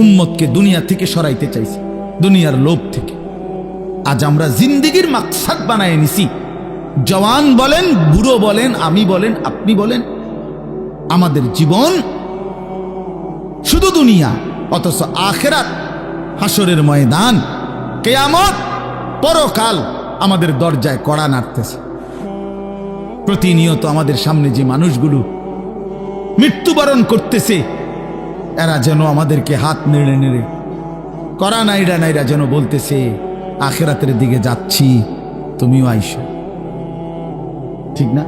উম্মতকে দুনিয়া থেকে সরাইতে চাইছে, দুনিয়ার লোভ থেকে। আজ আমরা জিন্দেগির মাকসাদ বানায় নিছি। জওয়ান বলেন, বুড়ো বলেন, আমি বলেন, আপনি বলেন, আমাদের জীবন শুধু দুনিয়া, অথচ আখিরাত, হাসরের ময়দান, কিয়ামত, পরকাল আমাদের দরজায় কড়া নাড়তেছে। প্রতিনিয়ত আমাদের সামনে যে মানুষগুলো মৃত্যুবরণ করতেছে, এরা যেন আমাদেরকে হাত নেড়ে নেড়ে, কড়া নাইরা নাইরা যেন বলতেছে, আখিরাতের দিকে যাচ্ছি, তুমিও আইসো। ঠিক না?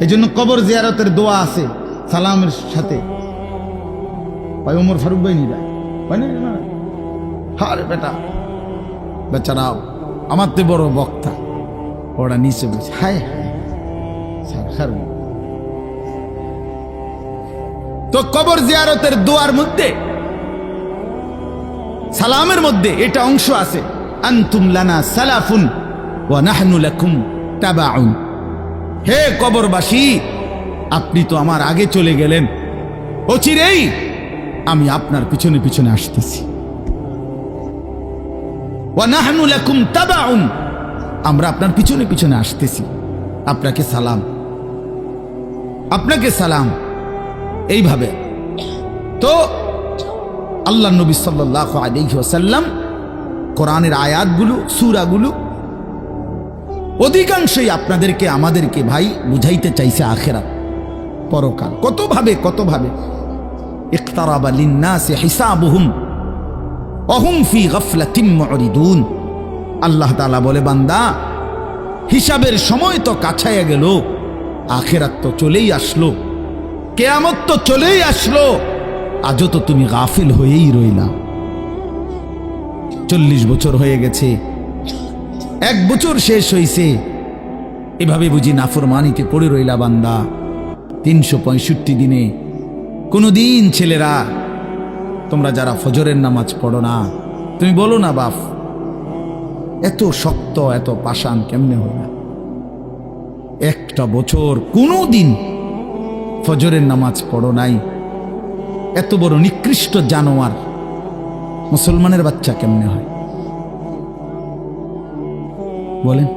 এই জন্য কবর জিয়ারতের দোয়া আছে সালামের সাথে। ভাই ওমর ফারুক ভাই নিরা না, হারে বেটা, বেচারা আমার তো বড় বক্তা, ওরা নিচে বসে হায় হায়। তো কবর জিয়ারতের দোয়ার মধ্যে, সালামের মধ্যে এটা অংশ আছে, আনতুম লানা সালাফুন ওয়া নাহনু লাকুম তাবাউন। হে কবরবাসী, আপনি তো আমার আগে চলে গেলেন, অচিরেই আমি আপনার পিছনে পিছনে আসতেছি। ওয়া নাহনু লাকুম তাবাউন, আমরা আপনার পিছনে পিছনে আসতেছি। আপনাকে সালাম, আপনাকে সালাম। এইভাবে তো আল্লাহ নবী সাল্লাল্লাহু আলাইহি ওয়াসাল্লাম কোরআনের আয়াতগুলো, সূরাগুলো অধিকাংশই আপনাদেরকে আমাদেরকে ভাই বুঝাইতে চাইছে আখিরাত, পরকাল। কতভাবে ইকতারাবা লিন্নাসি হিসাবুহুম ওয়া হুম ফি গাফলাতিন মুরিদুন। আল্লাহ তাআলা বলে, বান্দা, হিসাবের সময় তো কাছায়া গেল, আখিরাত তো চলেই আসলো, কিয়ামত তো চলেই আসলো, আজও তো তুমি গাফিল হয়েই রইলা। 40 বছর হয়ে গেছে, 1 বছর শেষ হইছে, এভাবে বুঝি নাফরমানিতে পড়ে রইলা বান্দা। 365 দিনে কোনদিন ছেলেরা, তোমরা যারা ফজরের নামাজ পড়ো না, তুমি বলো না বাপ, এত শক্ত এত পাষাণ কেমনে হয় না? 1টা বছর কোনদিন ফজরের নামাজ পড়ো নাই, এত বড় নিকৃষ্ট জানোয়ার মুসলমানের বাচ্চা কেমনে হয় বলেন?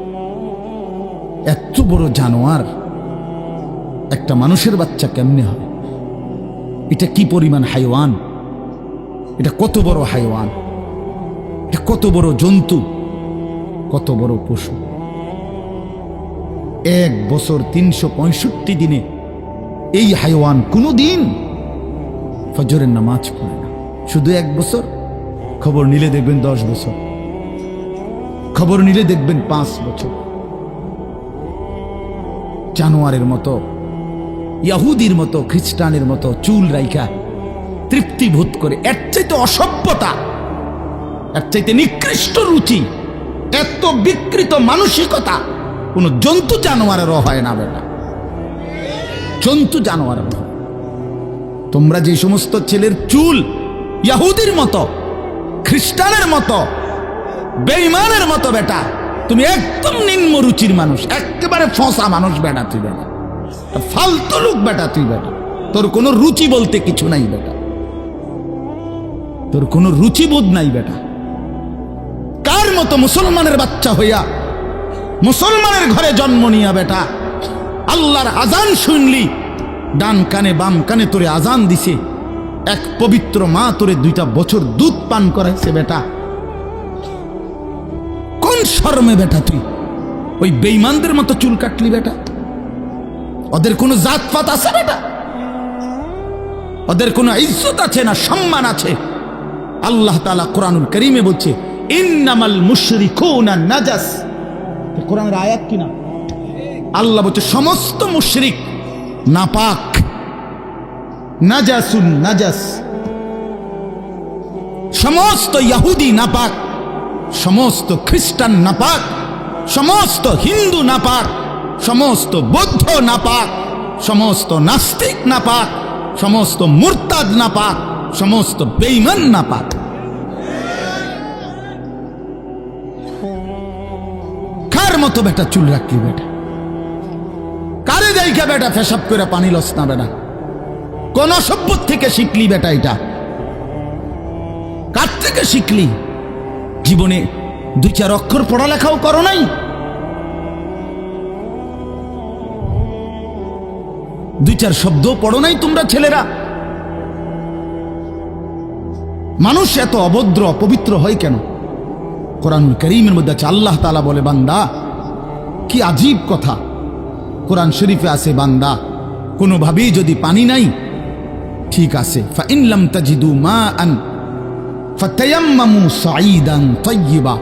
এত বড় জানোয়ার একটা মানুষের বাচ্চা কেমনে হয়? এটা কি পরিমাণ হাইওয়ান, এটা কত বড় হাইওয়ান, এটা কত বড় জন্তু, কত বড় পশু। 1 বছর 365 দিনে এই হাইওয়ান কোনদিন ফজরের নামাজ পড়ে না। শুধু 1 বছর, খবর নিলে দেখবেন 10 বছর, খবর নিলে দেখবেন 5 বছর। জানোয়ারের মতো, ইহুদির মতো, খ্রিস্টানের মতো চুল রাইখা তৃপ্তি বোধ করে, এর চাইতে অসভ্যতা, এর চাইতে নিকৃষ্ট রুচি, এত বিকৃত মানসিকতা কোন জন্তু জানোয়ারেরও হয় না বেটা, জন্তু জানোয়ারের হয়। তোমরা যে সমস্ত ছেলের চুল ইহুদির মতো, খ্রিস্টানের মতো, বেঈমানের মতো বেটা, তুমি একদম নিম্ন রুচির মানুষ, একেবারে ফসা মানুষ বেটা, তুই বেটা ফালতু লোক বেটা, তুই বেটা, তোর কোনো রুচি বলতে কিছু নাই বেটা, তোর কোনো রুচিবোধ নাই বেটা। কার মতো মুসলমানের বাচ্চা হইয়া, মুসলমানের ঘরে জন্ম নিয়া বেটা, আল্লাহর আজান শুনলি, ডান কানে বাম কানে তোরে আজান দিছে, এক পবিত্র মা তোরে 2টা বছর দুধ পান করাইছে বেটা, কোন শরমে বেটা তুই ওই বেঈমানদের মতো চুল কাটলি বেটা? ওদের কোনো জাতপাত আছে বেটা? ওদের কোনো ইজ্জত আছে না সম্মান আছে? আল্লাহ তাআলা কোরআনুল কারীমে বলছে, ইন্নামাল মুশরিকুনা নাজাস। কোরআনের আয়াত কিনা? আল্লাহ বলছে সমস্ত মুশরিক নাপাক, নাজাসুন নাজাস। সমস্ত ইহুদি নাপাক, সমস্ত খ্রিস্টান নাপাক, সমস্ত হিন্দু নাপাক, সমস্ত বৌদ্ধ নাপাক, সমস্ত নাস্তিক নাপাক, সমস্ত মুরতাদ নাপাক, সমস্ত বেঈমান নাপাক। কার মতো বেটা চুল রাখলি বেটা? কারে দেইখা বেটা পেশাব করে পানি লস না বেটা? কোন সভ্য থেকে শিখলি বেটা? এটা কার থেকে শিখলি? জীবনে 2-4 অক্ষর পড়ালেখাও করো নাই? দুই চার শব্দ পড়ো নাই তোমরা ছেলেরা? মানুষ এত অভদ্র অপবিত্র হয় কেন? কোরআনুল কারীমের মধ্যে আছে, আল্লাহ তাআলা বলে, বান্দা কি আজীব কথা। কোরআন শরীফে আছে, বান্দা কোনোভাবেই যদি পানি নাই, ঠিক আছে, ফাইন লাম তাজিদু মাআন ফাতায়াম্মামু সাঈদান তাইয়্যিবা,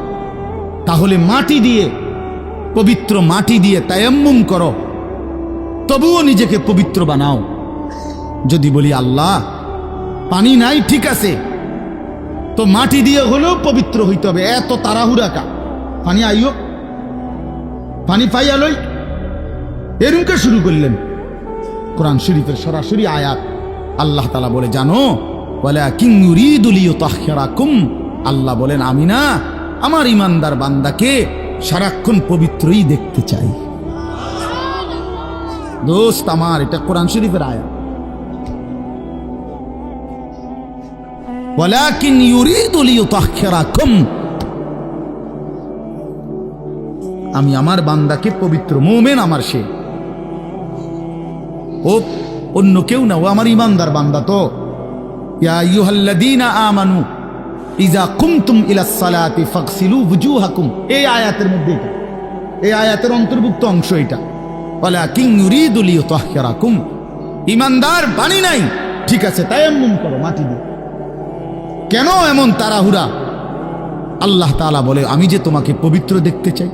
তাহলে মাটি দিয়ে, পবিত্র মাটি দিয়ে তায়াম্মুম করো, তবুও নিজেকে পবিত্র বানাও। যদি বলি আল্লাহ পানি নাই, ঠিক আছে, তো মাটি দিয়ে হলেও পবিত্র হইতে হবে, এত তাড়াহুড়া কা? পানি আইও, পানি পাইয়া লই, এরকম শুরু করলেন। কোরআন শরীফের সরাসরি আয়াত, আল্লাহ তাআলা বলে, জানো, ওয়ালাকিন ইউরিদু লিইউতাহহিরাকুম, আল্লাহ বলেন আমি না আমার ইমানদার বান্দাকে সারাক্ষণ পবিত্রই দেখতে চাই। দোস্ত আমার, এটা কোরআন শরীফের আয়াত। ওয়ালাকিন ইউরিদু লিইউতাহহিরাকুম, আমি আমার বান্দাকে পবিত্র, মুমিন আমার সে, ও অন্য কেউ না, ও আমার ইমানদার বান্দা। তো ইয়া আইয়ুহাল্লাযীনা আমানু ইযা কুমতুম ইলাস সালাতি ফাগসিলু ওয়ুজুহাকুম, এই আয়াতের মধ্যে, এই আয়াতের অন্তর্ভুক্ত অংশ এটা। ওয়ালাকিন ইউরিদু লিইউতাহহিরাকুম, ইমানদার পানি নাই, ঠিক আছে, তায়াম্মুম করো মাটি দিয়ে। কেন এমন তাড়াহুড়া? আল্লাহ তাআলা বলে, আমি যে তোমাকে পবিত্র দেখতে চাই,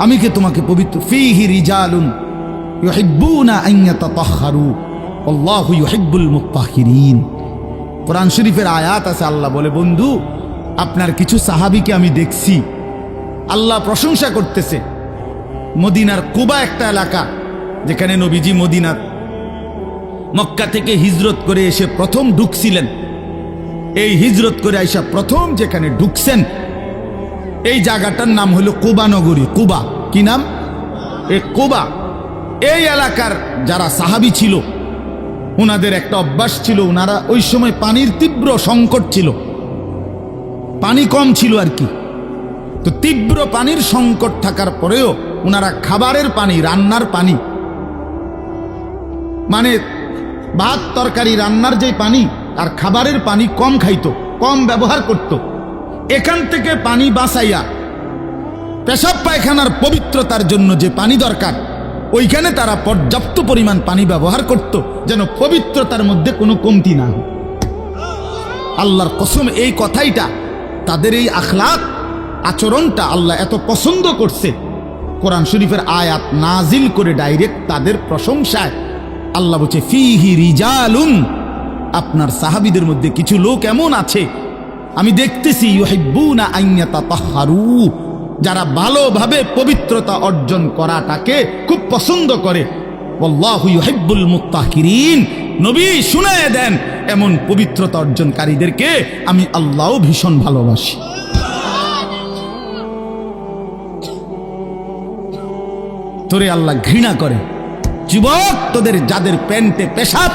আমি কে তোমাকে পবিত্র। ফীহি রিজালুন ইউহিব্বুনা আন ইয়াতাতাহহারু আল্লাহু ইউহিব্বুল মুত্তাহহিরিন। কোরআন শরীফের আয়াত আছে, আল্লাহ বলে, বন্ধু আপনার কিছু সাহাবীকে আমি দেখছি, আল্লাহ প্রশংসা করতেছে। মদিনার কুবা একটা এলাকা, যেখানে নবীজি মদিনার মক্কা থেকে হিজরত করে এসে প্রথম ঢুকছিলেন। এই হিজরত করে আইসা প্রথম যেখানে ঢুকছেন, এই জায়গাটার নাম হলো কুবা নগরী। কুবা, কি নাম? এই কুবা। এই এলাকার যারা সাহাবী ছিল, ওনাদের একটা অভ্যাস ছিল, ওনারা ওই সময় পানির তীব্র সংকট ছিল, পানি কম ছিল আর কি। তো তীব্র পানির সংকট থাকার পরেও ওনারা খাবারের পানি, রান্নার পানি, মানে ভাত তরকারি রান্নার যে পানি আর খাবারের পানি কম খাইতো, কম ব্যবহার করত। এখান থেকে পানি বাঁচাইয়া পেশাব পায়খানার পবিত্রতার জন্য যে পানি দরকার, ওইখানে তারা পর্যাপ্ত পরিমাণ পানি ব্যবহার করত, যেন পবিত্রতার মধ্যে কোনো কমতি না হয়। আল্লাহর কসম, এই কথাইটা, তাদের এই আখলাক, আচরণটা আল্লাহ এত পছন্দ করছে, কোরআন শরীফের আয়াত নাজিল করে ডাইরেক্ট তাদের প্রশংসায়। আল্লাহ বলছে, ফীহি রিজালুন, আপনার সাহাবীদের মধ্যে কিছু লোক এমন আছে আমি দেখতেছি, ইউহিব্বুনা আন ইয়াতাতাহহারু, যারা ভালোভাবে পবিত্রতা অর্জন করাটাকে খুব পছন্দ করে। আল্লাহু ইউহিব্বুল মুত্তাহহিরিন, নবী শুনায়ে দেন, এমন পবিত্রতা অর্জনকারীদেরকে আমি আল্লাহও ভীষণ ভালোবাসি। তোরে আল্লাহ ঘৃণা করে। যুবক, তোদের যাদের প্যান্টে পেশাব,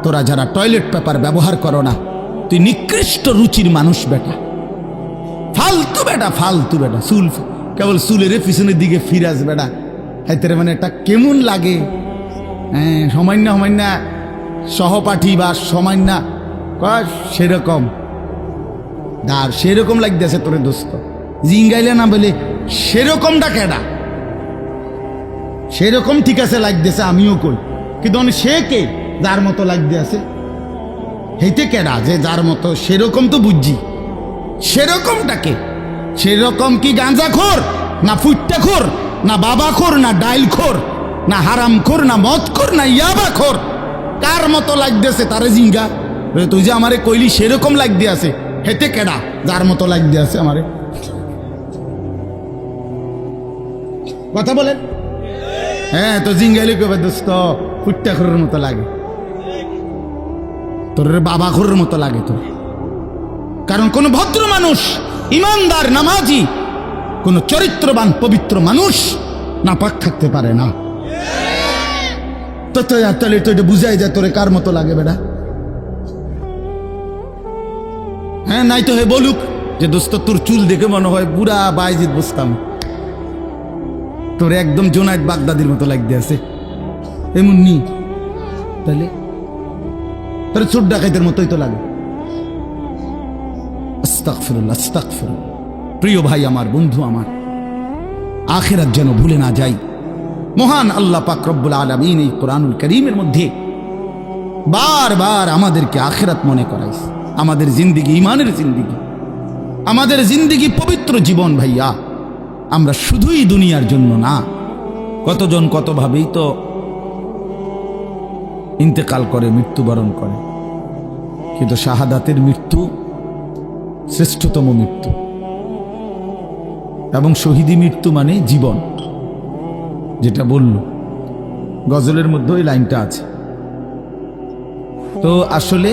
তোরা যারা টয়লেট পেপার ব্যবহার করো না, তুই নিকৃষ্ট রুচির মানুষ বেটা, ফালতু বেটা, ফালতু বেটা। চুল কেবল চুলের পিছনের দিকে ফিরাস বেটা, হাইতের মানে এটা কেমন লাগে? হ্যাঁ, সামান্য সামান্য সহপাঠী বা সামান্য সেরকম আর সেরকম লাগতেছে তোরে দোস্ত, জিঙ্গাইলে না বলে সেরকমটা কেডা? সেরকম ঠিক আছে লাগতেছে, আমিও কই, কিন্তু সে কে যার মতো লাগতে আছে? হেইতে কেডা যে যার মতো? সেরকম তো বুঝছি, সেরকমটাকে। সেরকম কি গাঁজাখোর, না ফুট্টাখোর, না বাবাখোর, না ডাইলখোর, না হারামখোর, না মদখোর, না ইয়াবাখোর? কার মতো লাগতেছে তারে জিঙ্গা। তুই যে আমারে কইলি সেরকম লাগতে আছে, হেতে কেডা যার মতো লাগতে আছে আমারে? কথা বলেন। হ্যাঁ, তো জিঙ্গাইলে কবে দোস্ত ফুট্টাখোরের মতো লাগে, তোর বাবাখোরের মতো লাগে তোর। কারণ কোন ভদ্র মানুষ, ইমানদার, নামাজি, কোন চরিত্রবান পবিত্র মানুষ নাপাক থাকতে পারে না। তাহলে তো এটা বুঝাই যায় তোরে কার মতো লাগে বেটা। হ্যাঁ, নাই তো হে বলুক যে দোস্ত তোর চুল দেখে মনে হয় বুড়া বাইজিদ বসতাম, তোর একদম জোনায়েদ বাগদাদির মতো লাগতে আছে, এমন নি তাহলে তোর চোর ডাকাইতের মতোই তো লাগে। আস্তাগফিরুল্লাহ, আস্তাগফিরুল্লাহ। প্রিয় ভাই আমার, বন্ধু আমার, আখিরাত যেন ভুলে না যাই। মহান আল্লাহ পাক রব্বুল আলামিন এই কোরআনুল কারীমের মধ্যে বারবার আমাদেরকে আখিরাত মনে করাইছে। আমাদের জিন্দেগি ঈমানের জিন্দেগি, আমাদের জিন্দেগি পবিত্র জীবন ভাইয়া। আমরা শুধুই দুনিয়ার জন্য না, কতজন কতভাবেই তো ইন্তেকাল করে, মৃত্যুবরণ করে, কিন্তু শাহাদাতের মৃত্যু শ্রেষ্ঠতম মৃত্যু। এবং শহীদি মৃত্যু মানে জীবন, যেটা বলল গজলের মধ্যে ওই লাইনটা আছে। তো আসলে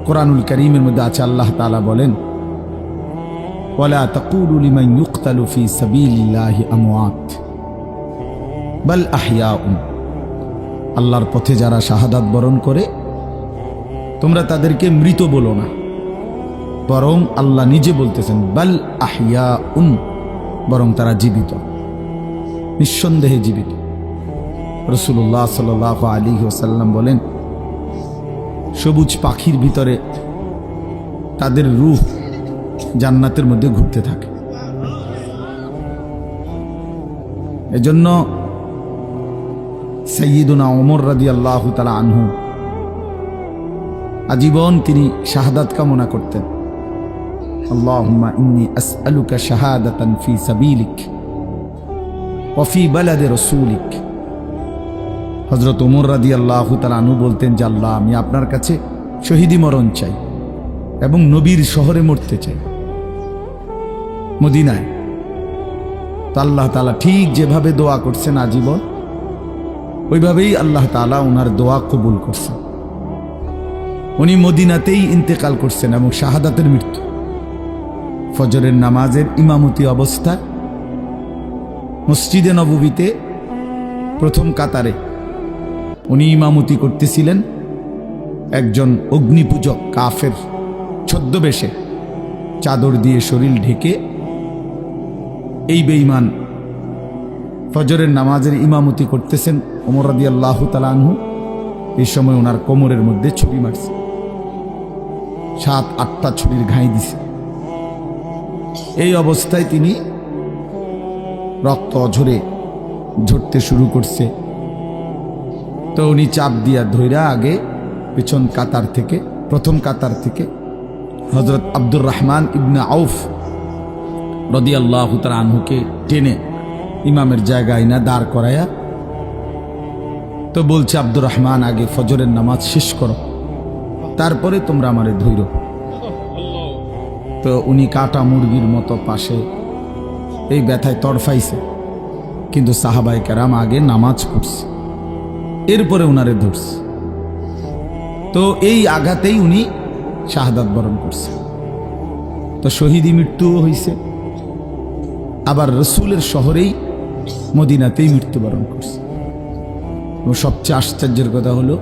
কোরআনুল কারীমের মধ্যে আছে, আল্লাহ তাআলা বলেন, ওয়ালা তাকুলু লিমান ইউকতালু ফি সাবিলিল্লাহি আমওয়াত বাল আহইয়াউন। আল্লাহর পথে যারা শাহাদাত বরণ করে তোমরা তাদেরকে মৃত বলো না, বরং আল্লাহ নিজে বলতেছেন বাল আহইয়াউন, বরং তারা জীবিত, নিঃসন্দেহে জীবিত। রাসূলুল্লাহ সাল্লাল্লাহু আলাইহি ওয়াসাল্লাম বলেন, সবুজ পাখির ভিতরে তাদের রূহ জান্নাতের মধ্যে ঘুরতে থাকে। এজন্য সাইয়্যিদুনা ওমর রাদিয়াল্লাহু তাআলা আনহু আজীবন তিনি শাহাদাত কামনা করতেন। আল্লাহুম্মা ইন্নী আসআলুকা শাহাদাতান ফি সাবিলিক ওয়া ফি বালাদি রাসূলিক। হযরত ওমর রাদিয়াল্লাহু তাআলা আনহু বলতেন যে আল্লাহ, আমি আপনার কাছে শহীদি মরণ চাই এবং নবীর শহরে মরতে চাই, মদিনায়। তো আল্লাহ তাআলা ঠিক যেভাবে দোয়া করছেন আজীবন, ওইভাবেই আল্লাহ তাআলা ওনার দোয়া কবুল করছেন। উনি মদিনাতেই ইন্তেকাল করছেন এবং শাহাদাতের মৃত্যু। ফজরের নামাজের ইমামতি অবস্থা মসজিদে নববীতে প্রথম কাতারে উনি ইমামতি করতেছিলেন। একজন অগ্নিপূজক কাফের ছদ্মবেশে চাদর দিয়ে শরীর ঢেকে এই বেঈমান ফজরের নামাজের ইমামতি করতেছেন ওমর রাদিয়াল্লাহু তাআলা আনহু। এই সময় ওনার কোমরের মধ্যে ছুরি মারছে, 7-8টা ছুরির ঘাই দিছে। এই অবস্থায় তিনি রক্ত ঝরতে শুরু করছে। তো উনি চাপ দিয়া ধইরা আগে পেছন কাতার থেকে, প্রথম কাতার থেকে হযরত আব্দুর রহমান ইবনে আউফ রাদিয়াল্লাহু তাআলা আনহুকে টেনে ইমামের জায়গায় না দাঁড় করায়া, তো বলছে, আব্দুর রহমান, আগে ফজরের নামাজ শেষ করো, তারপরে তোমরা আমারে ধইরো। তো উনি কাটা মুরগির মতো পাশে এই ব্যথায় তড়ফাইছে, কিন্তু সাহাবায়ে কেরাম আগে নামাজ পড়ছে, এরপরে উনারে ধরছে। তো এই আঘাতেই উনি শাহাদাত বরণ করছে। তো শহীদি মৃত্যুও হয়েছে, আবার রসুলের শহরেই মদিনাতেই মৃত্যুবরণ করছে। এবং সবচেয়ে আশ্চর্যের কথা হলো,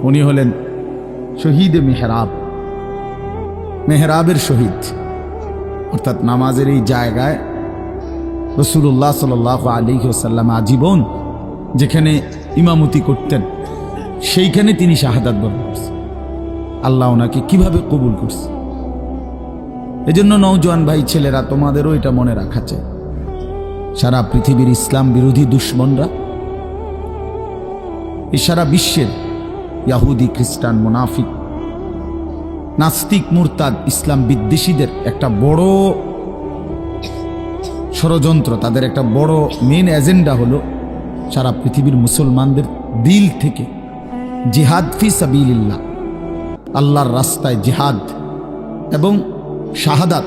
উনি হলেন শহীদে মেহরাব, মেহরাবের শহীদ। অর্থাৎ নামাজের এই জায়গায় রাসূলুল্লাহ সাল্লাল্লাহু আলাইহি ওয়াসাল্লাম আজীবন যেখানে ইমামতি করতেন, সেইখানে তিনি শাহাদাত বরণ করছেন। আল্লাহ ওনাকে কিভাবে কবুল করছে। এজন্য নওজোয়ান ভাই ছেলেরা, তোমাদেরও এটা মনে রাখা চাই, সারা পৃথিবীর ইসলাম বিরোধী দুশ্মনরা, এই সারা বিশ্বের ইহুদি, খ্রিস্টান, মুনাফিক, নাস্তিক, মুরতাদ, ইসলাম বিদ্বেষীদের একটা বড় ষড়যন্ত্র, তাদের একটা বড় মেন এজেন্ডা হলো সারা পৃথিবীর মুসলমানদের দিল থেকে জিহাদ ফি সাবিলিল্লাহ, আল্লাহর রাস্তায় জিহাদ এবং শাহাদাত,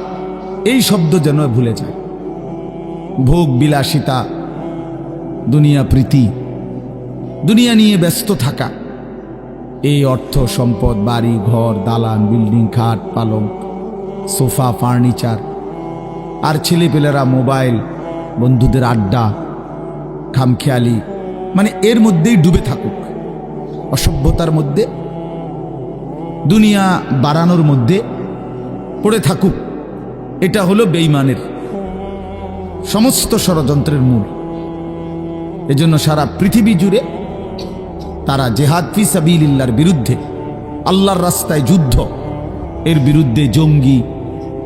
এই শব্দ যেন ভুলে যায়। ভোগ বিলাসিতা, দুনিয়া প্রীতি, দুনিয়া নিয়ে ব্যস্ত থাকা, এই অর্থ সম্পদ, বাড়ি ঘর, দালান, বিল্ডিং, খাট পালং, সোফা, ফার্নিচার, আর ছেলেপেলেরা মোবাইল, বন্ধুদের আড্ডা, খামখেয়ালি, মানে এর মধ্যেই ডুবে থাকুক, অসভ্যতার মধ্যে, দুনিয়া বাড়ানোর মধ্যে পড়ে থাকুক। এটা হলো বেঈমানের সমস্ত ষড়যন্ত্রের মূল। এজন্য সারা পৃথিবী জুড়ে তারা জিহাদ ফি সাবিলিল্লাহর বিরুদ্ধে, আল্লাহর রাস্তায় যুদ্ধ, এর বিরুদ্ধে জঙ্গি,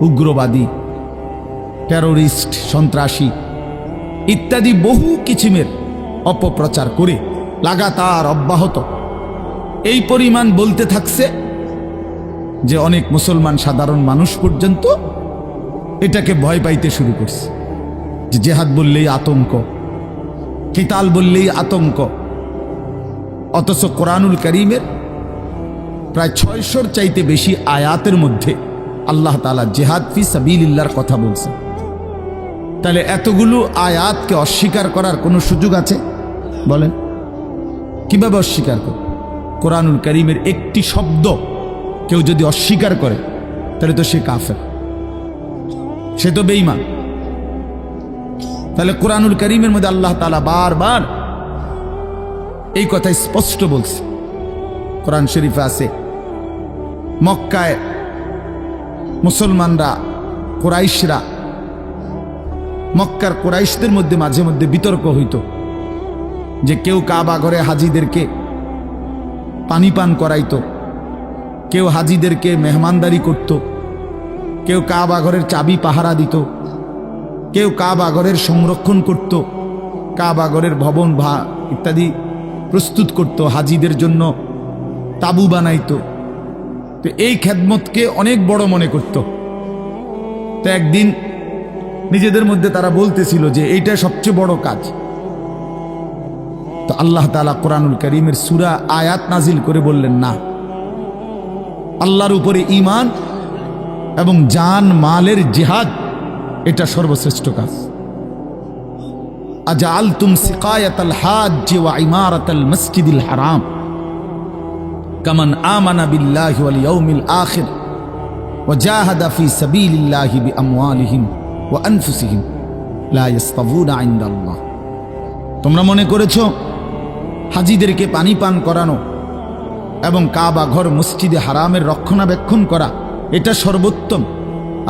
উগ্রবাদী, টেরোরিস্ট, সন্ত্রাসী ইত্যাদি বহু কিছিমের অপপ্রচার করে লাগাতার অব্যাহত এই পরিমাণ বলতে থাকছে যে অনেক মুসলমান সাধারণ মানুষ পর্যন্ত এটাকে ভয় পাইতে শুরু করছে, যে জেহাদ বললেই আতঙ্ক, কিতাল বললেই আতঙ্ক। অথচ কোরআনুল কারীমের প্রায় 600-র চাইতে বেশি আয়াতের মধ্যে আল্লাহ তাআলা জিহাদ ফি সাবিলিল্লাহর কথা বলছেন। তাহলে এতগুলো আয়াতকে অস্বীকার করার কোনো সুযোগ আছে? বলেন, কিভাবে অস্বীকার করে? কোরআনুল কারীমের একটি শব্দ কেউ যদি অস্বীকার করে তাহলে তো সে কাফের, সে তো বেঈমান। তাহলে কোরআনুল কারীমের মধ্যে আল্লাহ তাআলা বারবার এই কথা স্পষ্ট বলছে। কোরআন শরীফে আছে, মক্কায় মুসলমানরা, কুরাইশরা, মক্কার কুরাইশদের মধ্যে মাঝে মধ্যে বিতর্ক হইত যে কেউ কাবা ঘরে হাজিদেরকে পানি পান করাইতো, কেউ হাজিদেরকে মেহমানদারি করত, কেউ কাবা ঘরের চাবি পাহারা দিত, কেউ কাবা ঘরের সংরক্ষণ করত, কাবা ঘরের ভবন ইত্যাদি প্রস্তুত করত, হাজিদের জন্য তাবু বানাইতো। তো এই খেদমতকে অনেক বড় মনে করত। তো একদিন নিজেদের মধ্যে তারা বলতেছিল যে এইটা সবচেয়ে বড় কাজ। তো আল্লাহ তাআলা কোরআনুল কারীমের সূরা আয়াত নাজিল করে বললেন, না, আল্লাহর উপরে ঈমান এবং জান মালের জিহাদ এটা সর্বশ্রেষ্ঠ কাজ। আজআলতুম সিকায়াতাল হাজ্জ ওয়া ইমারাতাল মসজিদিল হারাম কামান আমানা বিল্লাহি ওয়াল ইয়াউমিল আখির ওয়া জাহাদা ফি সাবিলিল্লাহি বিআমওয়ালিহিম ওয়া আনফুসিহিম লা ইস্তাবুনা ইনদাল্লাহ। তোমরা মনে করেছো হাজিদেরকে পানি পান করানো এবং কাবা ঘর মসজিদে হারামের রক্ষণাবেক্ষণ করা এটা সর্বোত্তম?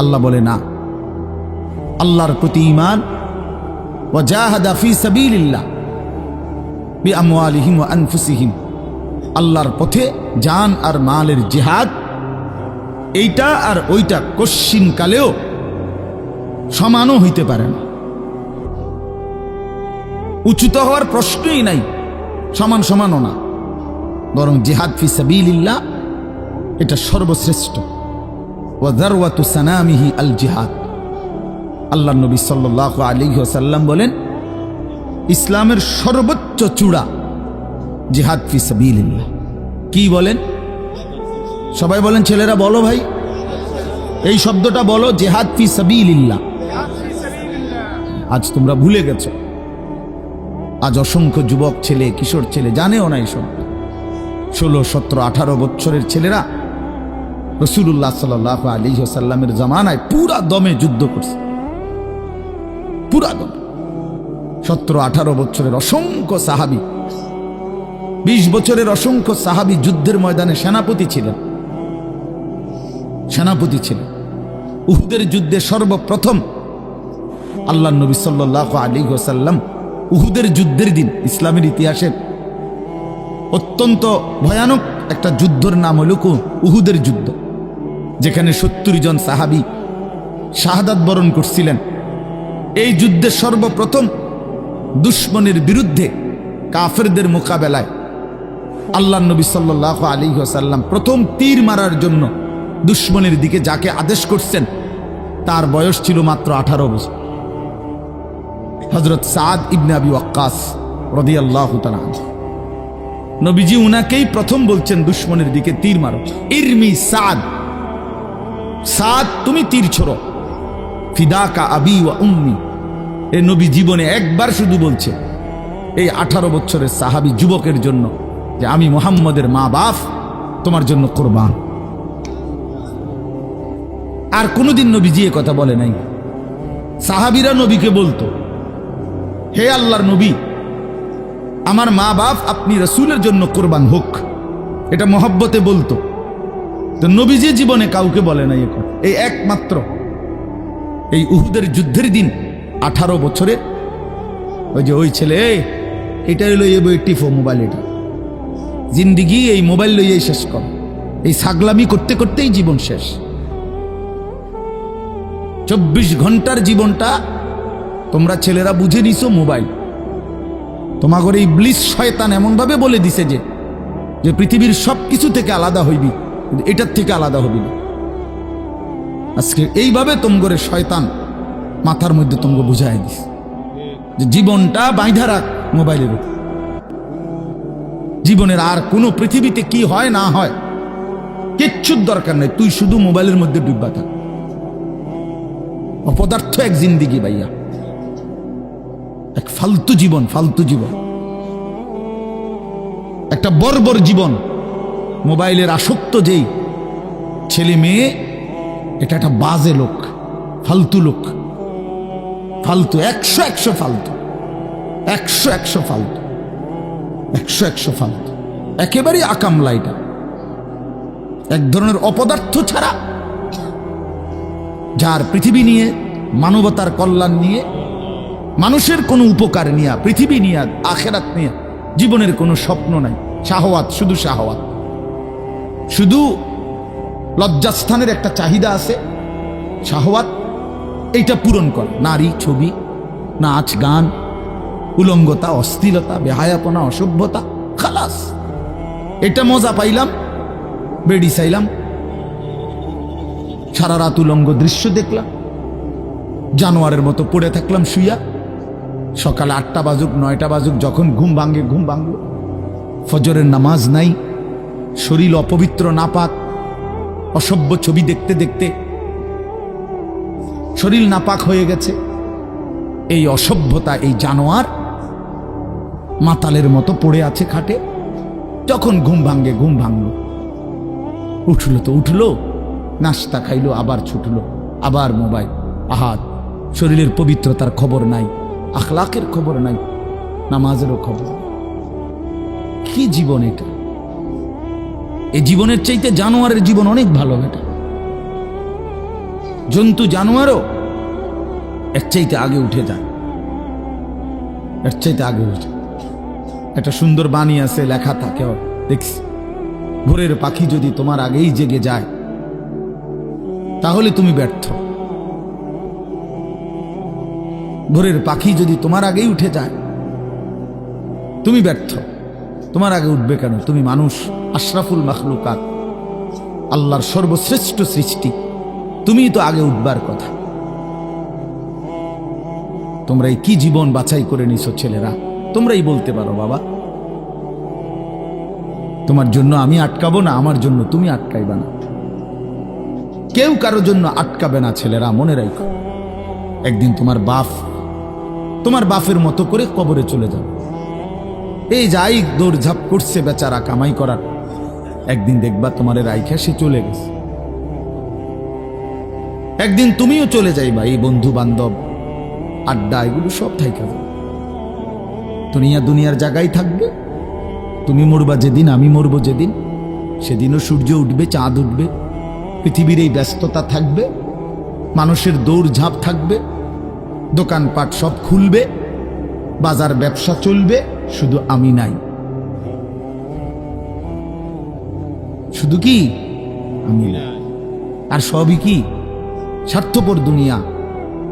আল্লাহ বলে, না, আল্লাহর প্রতি ঈমান, ওয়া জাহাদা ফি সাবিলিল্লাহ বিআমওয়ালিহিম ওয়া আনফুসিহিম, আল্লাহর পথে জান আর মালের জিহাদ, এইটা আর ওইটা কশ্চিন কালেও সমানও হইতে পারে না, উচ্চতা হওয়ার প্রশ্নই নাই, সমান সমানও না, বরং জিহাদ ফি সাবিলিল্লাহ এটা সর্বশ্রেষ্ঠ। ওয়া যারওয়াতু সানামিহি আল জিহাদ। আল্লাহর নবী সাল্লাল্লাহু আলাইহি ওয়াসাল্লাম বলেন, ইসলামের সর্বোচ্চ চূড়া জিহাদ ফি সাবিলিল্লাহ। কি বলেন? সবাই বলেন, ছেলেরা বলো ভাই, এই শব্দটা বলো, জিহাদ ফি সাবিলিল্লাহ। আজ তোমরা ভুলে গেছো। আজ অসংখ্য যুবক ছেলে, কিশোর ছেলে জানেও না এইসব। 16, 17, 18 বছরের ছেলেরা রাসূলুল্লাহ সাল্লাল্লাহু আলাইহি ওয়াসাল্লামের জামানায় পুরা দমে যুদ্ধ করছে, পুরা দমে। 17, 18 বছরের অসংখ্য সাহাবী, 20 বছরের অসংখ্য সাহাবী যুদ্ধের ময়দানে সেনাপতি ছিলেন। উহুদের যুদ্ধে সর্বপ্রথম আল্লাহর নবী সাল্লাল্লাহু আলাইহি ওয়াসাল্লাম উহুদের যুদ্ধের দিন, ইসলামের ইতিহাসের অত্যন্ত ভয়ানক একটা যুদ্ধের নাম হল উহুদের যুদ্ধ, যেখানে 70 জন সাহাবী শাহাদাত বরণ করছিলেন। এই যুদ্ধে সর্বপ্রথম দুশমনের বিরুদ্ধে, কাফেরদের মোকাবেলায় আল্লাহর নবী সাল্লাল্লাহু আলাইহি ওয়াসাল্লাম প্রথম তীর মারার জন্য দুশমনের দিকে যাকে আদেশ করছেন তার বয়স ছিল মাত্র 18 বছর। হযরত সাদ ইবনে আবি ওয়াক্কাস রাদিয়াল্লাহু তাআলা আনহু। নবীজি উনাকেই প্রথম বলছেন দুশমনের দিকে তীর মারো, ইরমি সাদ, সাদ তুমি তীর ছোড়ো, ফিদাকা আবি ওয়া উম্মি। এই নবী জীবনে একবার শুধু বলছে এই 18 বছরের সাহাবী যুবকের জন্য যে আমি মুহাম্মদের মা বাপ তোমার জন্য কুরবান। আর কোনোদিন নবীজি এ কথা বলে নাই। সাহাবীরা নবীকে বলতো, হে আল্লাহর নবী, আমার মা বাপ আপনি রসুলের জন্য কোরবান হোক, এটা মহব্বতে বলতো। তো নবীজি জীবনে কাউকে বলে নাই এখন। এই একমাত্র এই উহুদের যুদ্ধের দিন 18 বছরের ওই ছেলে, এটা হইলো এই বই টিফো মোবাইল, এটা জিন্দিগি এই মোবাইল লইয়াই শেষ কর, এই ছাগলামি করতে করতেই জীবন শেষ। 24 ঘন্টার জীবনটা তোমরা ছেলেরা বুঝে নিছো মোবাইল। তোমাগর এই ইবলিস শয়তান এমন ভাবে বলে দিছে যে পৃথিবীর সবকিছু থেকে আলাদা হইবি, কিন্তু এটার থেকে আলাদা হবি না। আজকে এইভাবে তোমগরে শয়তান মাথার মধ্যে তোমকে বুঝাই দিস যে জীবনটা বাইধা রাখ মোবাইলের উপর। জীবনের আর কোনো পৃথিবীতে কি হয় না হয় কিচ্ছুর দরকার নেই, তুই শুধু মোবাইলের মধ্যে ডুববা থাক। অপদার্থ এক জিন্দিগি ভাইয়া, এক ফালতু জীবন, ফালতু জীবন, একটা বর্বর জীবন। মোবাইলের আসক্ত যেই ছেলে মেয়ে, এটা একটা বাজে লোক, ফালতু লোক, ফালতু, 100 ফালতু, 100 ফালতু, 100 ফালতু, একেবারেই আকামলা। এটা এক ধরনের অপদার্থ ছাড়া, যার পৃথিবী নিয়ে, মানবতার কল্যাণ নিয়ে, মানুষের কোনো উপকার নিয়ে, পৃথিবী নিয়ে, আখেরাত নিয়ে জীবনের কোনো স্বপ্ন নাই। শাহওয়াত, শুধু শাহওয়াত, শুধু লজ্জাস্থানের একটা চাহিদা আছে, শাহওয়াত, এইটা পূরণ কর। নারী, ছবি, নাচ, গান, উলঙ্গতা, অশ্লীলতা, বেহায়াপনা, অসভ্যতা, খালাস। এটা মজা পাইলাম, বেডি চাইলাম, সারা রাত উলঙ্গ দৃশ্য দেখলাম, জানোয়ারের মতো পড়ে থাকলাম শুইয়া। সকালে 8টা বাজুক 9টা বাজুক, যখন ঘুম ভাঙে ঘুম ভাঙলো। ফজরের নামাজ নাই, শরীর অপবিত্র, নাপাক, অসভ্য ছবি দেখতে দেখতে শরীর নাপাক হয়ে গেছে। এই অসভ্যতা, এই জানোয়ার মাতালের মতো পড়ে আছে খাটে। যখন ঘুম ভাঙে ঘুম ভাঙলো, উঠলো তো উঠলো, নাস্তা খাইলো, আবার ছুটলো, আবার মোবাইল। আহাত, শরীরের পবিত্রতার খবর নাই, আখলাকের খবর নাই, নামাজেরও খবর। কি জীবন এটা! এই জীবনের চাইতে জানোয়ারের জীবন অনেক ভালো। এটা জন্তু, জানোয়ারও এর চাইতে আগে উঠে যায়, এর চাইতে আগে উঠে। একটা সুন্দর বাণী আছে, লেখা থাকে, দেখছি, ভোরের পাখি যদি তোমার আগেই জেগে যায় তাহলে তুমি ব্যর্থ। ভোরের পাখি যদি তোমার আগেই উঠে যায় তুমি ব্যর্থ। তোমার আগে উঠবে কেন? তুমি মানুষ, আশরাফুল মাখলুকাত, আল্লাহর সর্বশ্রেষ্ঠ সৃষ্টি, তুমিই তো আগে উঠবার কথা। তোমরাই কি জীবন বাছাই করে নিছো ছেলেরা, তোমরাই বলতে পারো বাবা। তোমার জন্য আমি আটকাবো না, আমার জন্য তুমি আটকাইবা না। কেউ কারো জন্য আটকাবে না ছেলেরা, মনে রাখো। একদিন তোমার বাপ তোমার বাপের মতো করে কবরে চলে যাবে। এই যাই দৌড়ঝাঁপ করছে বেচারা কামাই করার, একদিন দেখবা তোমার রাইখা সে চলে গেছে। একদিন তুমিও চলে যাইবা। এই বন্ধু বান্ধব, আড্ডা, এগুলো সব থাইকা যাবে। দুনিয়ার জায়গায় থাকবে। তুমি মরবা যেদিন, আমি মরবো যেদিন, সেদিনও সূর্য উঠবে, চাঁদ উঠবে, পৃথিবীর এই ব্যস্ততা থাকবে, মানুষের দৌড়ঝাঁপ থাকবে, দোকানপাট সব খুলবে, বাজার ব্যবসা চলবে, শুধু আমি নাই। শুধু কি আমি নাই, আর সবই কি স্বার্থপর দুনিয়া।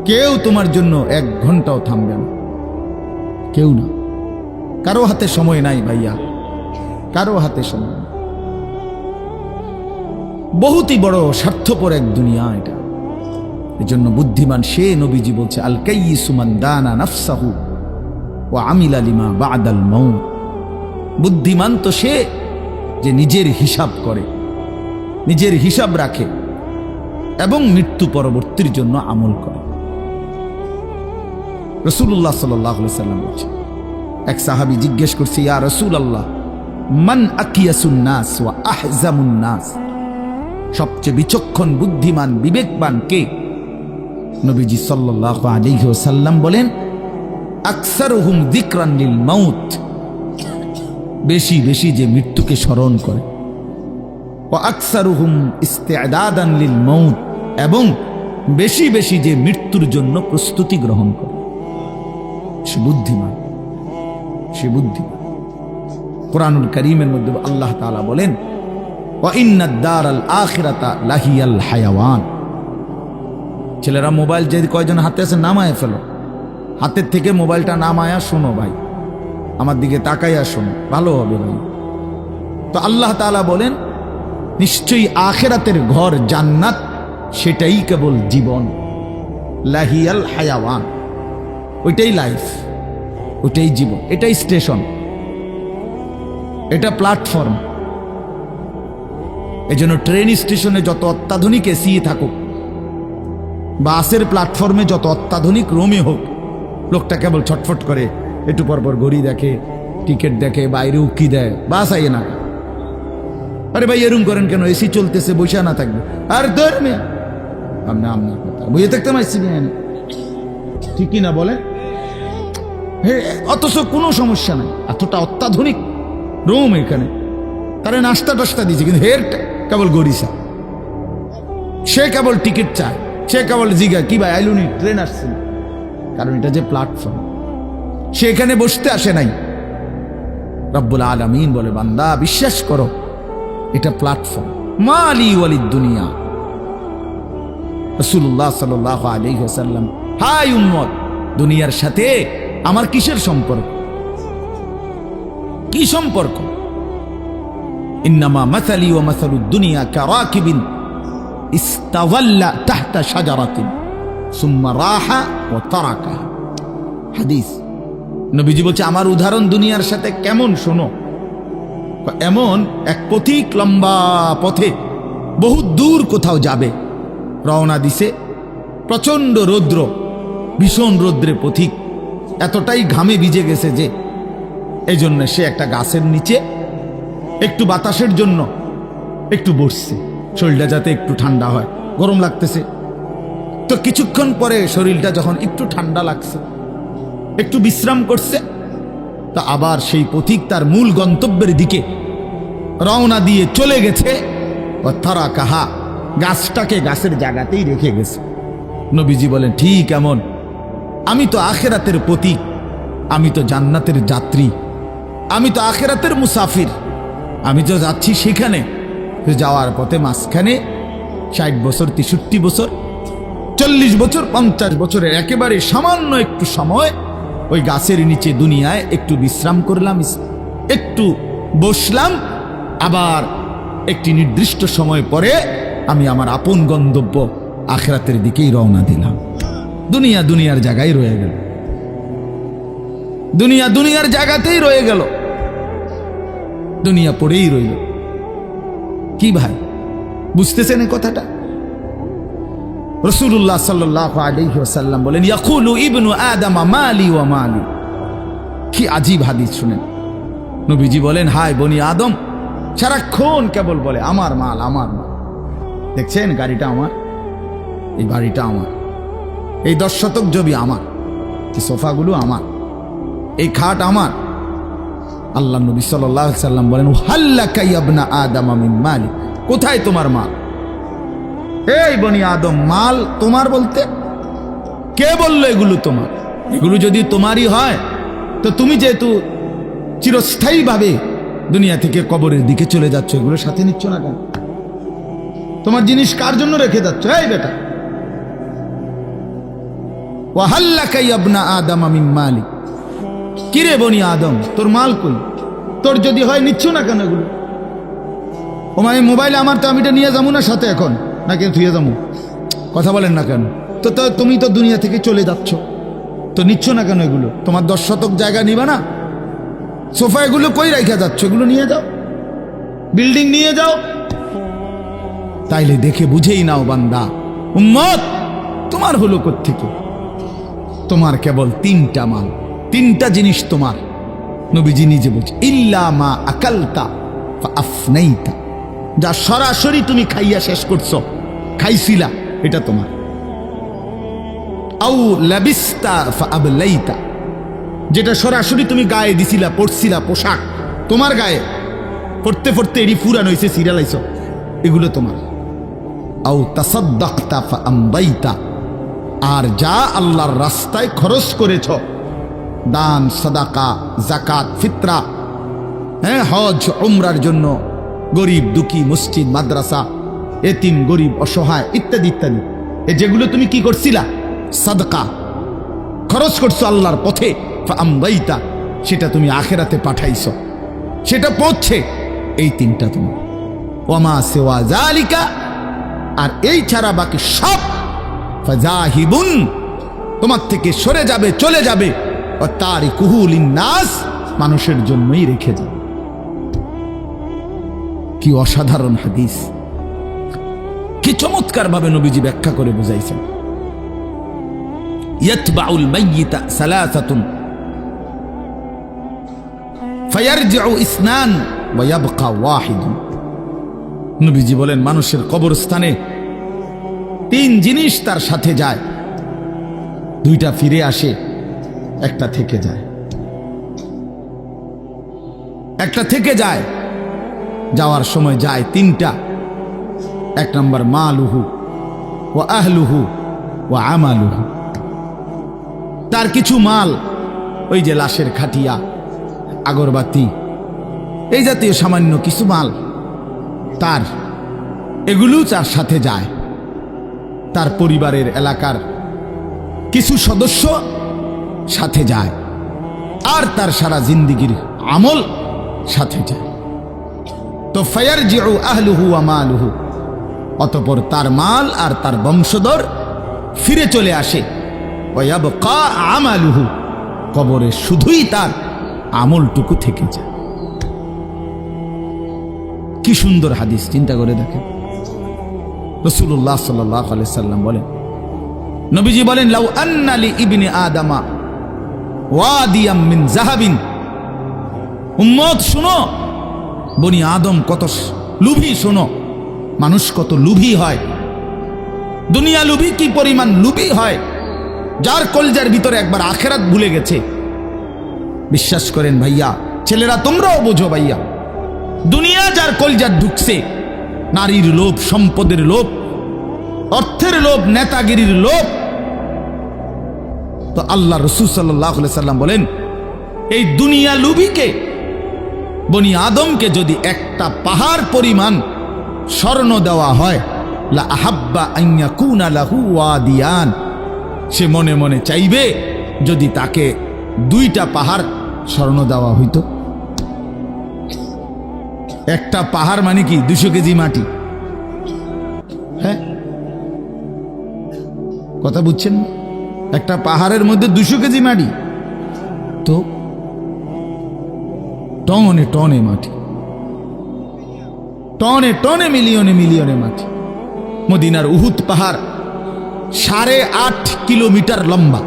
কেউ তোমার জন্য 1 ঘন্টাও থামবে না, কেউ না। কারো হাতে সময় নাই ভাইয়া, কারো হাতে সময় নাই। বহুতই বড় স্বার্থপর এক দুনিয়া এটা। এজন্য বুদ্ধিমান সে, নবীজি বলছে, আল কাইয়িসু মান দানা নাফসাহু ওয়া আমিলা লিমা বা'দাল মাউত। বুদ্ধিমান তো সে যে নিজের হিসাব করে, নিজের হিসাব রাখে এবং মৃত্যু পরবর্তীর জন্য আমল করে। রাসূলুল্লাহ সাল্লাল্লাহু আলাইহি ওয়াসাল্লাম বলছে, এক সাহাবী জিজ্ঞেস করছে, ইয়া রাসূলুল্লাহ, মান আকিয়াসুন নাস ওয়া আহজামুন নাস? সবচেয়ে বিচক্ষণ, বুদ্ধিমান, বিবেকবান কে? নবীজি সাল্লাল্লাহু আলাইহি ওয়াসাল্লাম বলেন, আকসারুহুম যিকরান লিল মাউত বেশি বেশি যে মৃত্যুকে স্মরণ করে, ওয়া আকসারুহুম ইস্তিআদাদান লিল মাউত, এবং বেশি বেশি যে মৃত্যুর জন্য প্রস্তুতি গ্রহণ করে, সে বুদ্ধিমান, সে বুদ্ধিমান। কুরআনুল কারীমের মধ্যে আল্লাহ তাআলা বলেন, ওয়া ইন্নাদ দারাল আখিরাতা লাহিয়াল হায়াওয়ান। ছেলেরা মোবাইল যে কয়জন হাতে আছে নামায় ফেলো, হাতের থেকে মোবাইলটা নামায়া শোনো ভাই, আমার দিকে তাকাইয়া শোনো, ভালো হবে ভাই। তো আল্লাহ তাআলা বলেন, নিশ্চয়ই আখিরাতের ঘর জান্নাত, সেটাই কেবল জীবন, লাহিয়াল হায়াওয়ান, ওইটাই লাইফ, ওইটাই জীবন, এটাই স্টেশন, এটা প্ল্যাটফর্ম। এজন্য ট্রেন স্টেশনে যত অত্যাধুনিক এসি থাকুক, বাসের প্ল্যাটফর্মে যত অত্যাধুনিক রুমে হোক, লোকটা কেবল ছটফট করে, একটু পরপর ঘড়ি দেখে, টিকিট দেখে, বাইরে উকি দেয়, বাস আইয়ে না। আরে ভাই এরম করেন কেন, এসি চলতেছে, বসে না থাকবে। আর ধর মেয়ে আপনার কথা বইয়ে থাকতে মাইছি ঠিকই না বলে, অথচ কোনো সমস্যা নাই, এতটা অত্যাধুনিক রুম এখানে, তারে নাস্তা টাস্তা দিয়েছে, কিন্তু হের কেবল গরিসা, সে কেবল টিকিট চায়, সে কেবল জিগা কি ভাই আইলুনি, ট্রেন আসছে না, কারণ এটা যে প্ল্যাটফর্ম, সে এখানে বসতে আসে নাই। রব্বুল আলামিন বলে, বান্দা বিশ্বাস করো, এটা প্ল্যাটফর্ম, মালি ওয়ালিদ দুনিয়া। রাসূলুল্লাহ সাল্লাল্লাহু আলাইহি ওয়াসাল্লাম, হাই উম্মত, দুনিয়ার সাথে আমার কিসের সম্পর্ক, কি সম্পর্ক? ইন্নামা মাসালি ওয়া মাসালুদ দুনিয়া কারাকিবিন ইস্তাওয়াল্লা তাহতা শাজারাতিন সুম্মা রাহা ওয়া তারাকাহা। হাদিস, নবীজি বলছে, আমার উদাহরণ দুনিয়ার সাথে কেমন শোনো, এমন এক পথিক লম্বা পথে বহু দূর কোথাও যাবে, রওনা দিছে, প্রচন্ড রৌদ্র, ভীষণ রৌদ্রে পথিক এতটাই ঘামে ভিজে গেছে যে এই জন্য সে একটা গাছের নিচে একটু বাতাসের জন্য একটু বসছে, শরীরটা যাতে একটু ঠান্ডা হয়, গরম লাগতেছে। তো কিছুক্ষণ পরে শরীরটা যখন একটু ঠান্ডা লাগছে, একটু বিশ্রাম করছে, তা আবার সেই পথিক তার মূল গন্তব্যের দিকে রওনা দিয়ে চলে গেছে। তারা কাহা, গাছটাকে গাছের জায়গাতেই রেখে গেছে। নবীজি বলেন, ঠিক এমন আমি তো আখিরাতের পথিক, আমি তো জান্নাতের যাত্রী, আমি তো আখিরাতের মুসাফির, আমি তো যাচ্ছি সেখানে। যাওয়ার পথে মাঝখানে 60 বছর, 63 বছর, 40 বছর, 50 বছরের একেবারে সামান্য একটু সময় ওই গাছের নিচে দুনিয়ায় একটু বিশ্রাম করলাম, একটু বসলাম, আবার একটি নির্দিষ্ট সময় পরে আমি আমার আপন গন্তব্য আখিরাতের দিকেই রওনা দিলাম। দুনিয়া দুনিয়ার জায়গায় রয়ে গেল, দুনিয়া দুনিয়ার জায়গাতেই রয়ে গেল, দুনিয়া পড়েই রইল। কি ভাই বুঝতেছেন এই কথাটা? রাসূলুল্লাহ সাল্লাল্লাহু আলাইহি ওয়াসাল্লাম বলেন, ইয়াকুলু ইবনু আদম মালি ওয়া মালি। কি আজীব হাদিস শুনেন। নবীজি বলেন, হায় বনি আদম সারাক্ষণ কেবল বলে আমার মাল, আমার মাল। দেখছেন গাড়িটা আমার, এই বাড়িটা আমার, এই 10 শতক জমি আমার, এই সোফাগুলো আমার, এই খাট আমার। আল্লাহ নবী সাল্লাল্লাহু আলাইহি সাল্লাম বলেন, হাল্লাকা ইবনা আদম মিন মালি, কোথায় তোমার মাল? এই বনি আদম, মাল তোমার বলতে কে বললো এগুলো তোমার? এগুলো যদি তোমারই হয় তো তুমি যেহেতু চিরস্থায়ীভাবে দুনিয়া থেকে কবরের দিকে চলে যাচ্ছ, এগুলো সাথে নিচ্ছ না কেন? তোমার জিনিস কার জন্য রেখে যাচ্ছ? এই বেটা, ওয়াহাল্লাকা ইবনা আদম মিন মালি, কিরে বনি আদম তোর মাল কই? তোর যদি হয় নিচ্ছ না কেন এগুলো? ও মানে মোবাইল আমার, তো আমি এটা নিয়ে যাবো না সাথে এখন, না কেন থুয়ে যাবো? কথা বলেন না কেন? তো তুমি তো দুনিয়া থেকে চলে যাচ্ছ, তো নিচ্ছ না কেন এগুলো? তোমার 10 শতক জায়গা নিবা না? সোফা এগুলো কই রাখা যাচ্ছ? এগুলো নিয়ে যাও, বিল্ডিং নিয়ে যাও। তাইলে দেখে বুঝেই নাও বান্দা, উম্মত তোমার হলো কোত্থেকে? তোমার কেবল 3টা মাল, 3টা জিনিস তোমার। নবীজি নিজে বলছে, ইল্লা মা আকালতা ফাআফনাইতা, যা সরাসরি তুমি খাইয়া শেষ করছো, খাইছিলা, এটা তোমার। আও লাবিস্তা ফাআবলাইতা, যেটা সরাসরি তুমি গায়ে দিছিলা, পরছিলা পোশাক, তোমার গায়ে পড়তে পড়তে এটি ফুরান হয়েছে, সিরিয়াল আইছ, এগুলো তোমার। আও তাসাদ্দাকতা ফাআমদাইতা, আর যা আল্লাহর রাস্তায় খরচ করেছ, দান, সাদাকা, যাকাত, ফিতরা, হ্যাঁ, হজ উমরার জন্য, গরিব দুঃখী, মসজিদ, মাদ্রাসা, এতিম, গরিব, অসহায় ইত্যাদি ইত্যাদি, যেগুলো তুমি কি করছিলা, সাদকা খরচ করছো আল্লাহর পথে, ফাআমদাইতা, সেটা তুমি আখিরাতে পাঠাইছো, সেটা পৌঁছে। এই তিনটা তুমি। ওয়ামা সিওয়া যালিকা, আর এই ছাড়া বাকি সব ফাযাহিবুন, তোমার থেকে সরে যাবে, চলে যাবে। ও তারিকুহু লিন্নাস, মানুষের জন্যই রেখে যাবে। কি অসাধারণ হাদিস, কি চমৎকার ভাবে নবীজি ব্যাখ্যা করে বুঝাইছেন। ইয়াতবাউল মাইয়িতা সালাসাতুন ফায়ারজিউ ইসনান ওয়া ইয়াবকা ওয়াহিদ। নবীজি বলেন মানুষের কবরস্থানে তিন জিনিস তার সাথে যায়, দুইটা ফিরে আসে, একটা থেকে যায়। একটা থেকে যায়, যাওয়ার সময় যায় তিনটা। এক নম্বর মালুহু ওয়া আহলুহু ওয়া আমালুহু, তার কিছু মাল, ওই যে লাশের খাটিয়া, আগরবাতি, এই জাতীয় সামান্য কিছু মাল তার, এগুলো তার সাথে যায়। তার পরিবারের, এলাকার কিছু সদস্য সাথে যায়, আর তার সারা জিন্দিগির আমল সাথে যায়। তো ফায়ারজিউ আহলুহু ওয়া মালুহু, অতঃপর তার মাল আর তার বংশধর ফিরে চলে আসে। ওয়া ইয়াবকা আমালুহু, কবরে শুধুই তার আমলটুকু থেকে যায়। কি সুন্দর হাদিস, চিন্তা করে দেখেন। রাসূলুল্লাহ সাল্লাল্লাহু আলাইহি সাল্লাম বলেন, নবীজি বলেন, লাউ আন্না লি ইবনি আদামা ওয়াদিয়াম মিন যাহাবিন। উম্মত শুনো, বনি আদম কত লুভী, শোনো মানুষ কত লুভী হয়, দুনিয়া লুভী কি পরিমাণ লুভী হয়, যার কলজার ভিতরে একবার আখিরাত ভুলে গেছে। বিশ্বাস করেন ভাইয়া, ছেলেরা তোমরাও বোঝো ভাইয়া, দুনিয়া যার কলজার ঢুকছে, নারীর লোভ, সম্পদের লোভ, অর্থের লোভ, নেতাগিরির লোভ, তো আল্লাহ রাসূল সাল্লাল্লাহু আলাইহি সাল্লাম বলেন, এই দুনিয়া লুভিকে, বনি আদমকে যদি একটা পাহাড় পরিমাণ স্বর্ণ দেওয়া হয়, লা আহাব্বা আন ইয়াকুনা লাহু ওয়াদিয়ান, সে মনে মনে চাইবে যদি তাকে দুইটা পাহাড় স্বর্ণ দেওয়া হইতো। একটা পাহাড় মানে কি 200 কেজি মাটি, হ্যাঁ, কথা বুঝছেন? একটা পাহাড়ের মধ্যে 200 কেজি মাটি, তো টনে টনে মাটি, টনে টনে, মিলিয়নে মিলিয়নে মাটি। মদিনার উহুদ পাহাড় 8.5 কিলোমিটার লম্বা,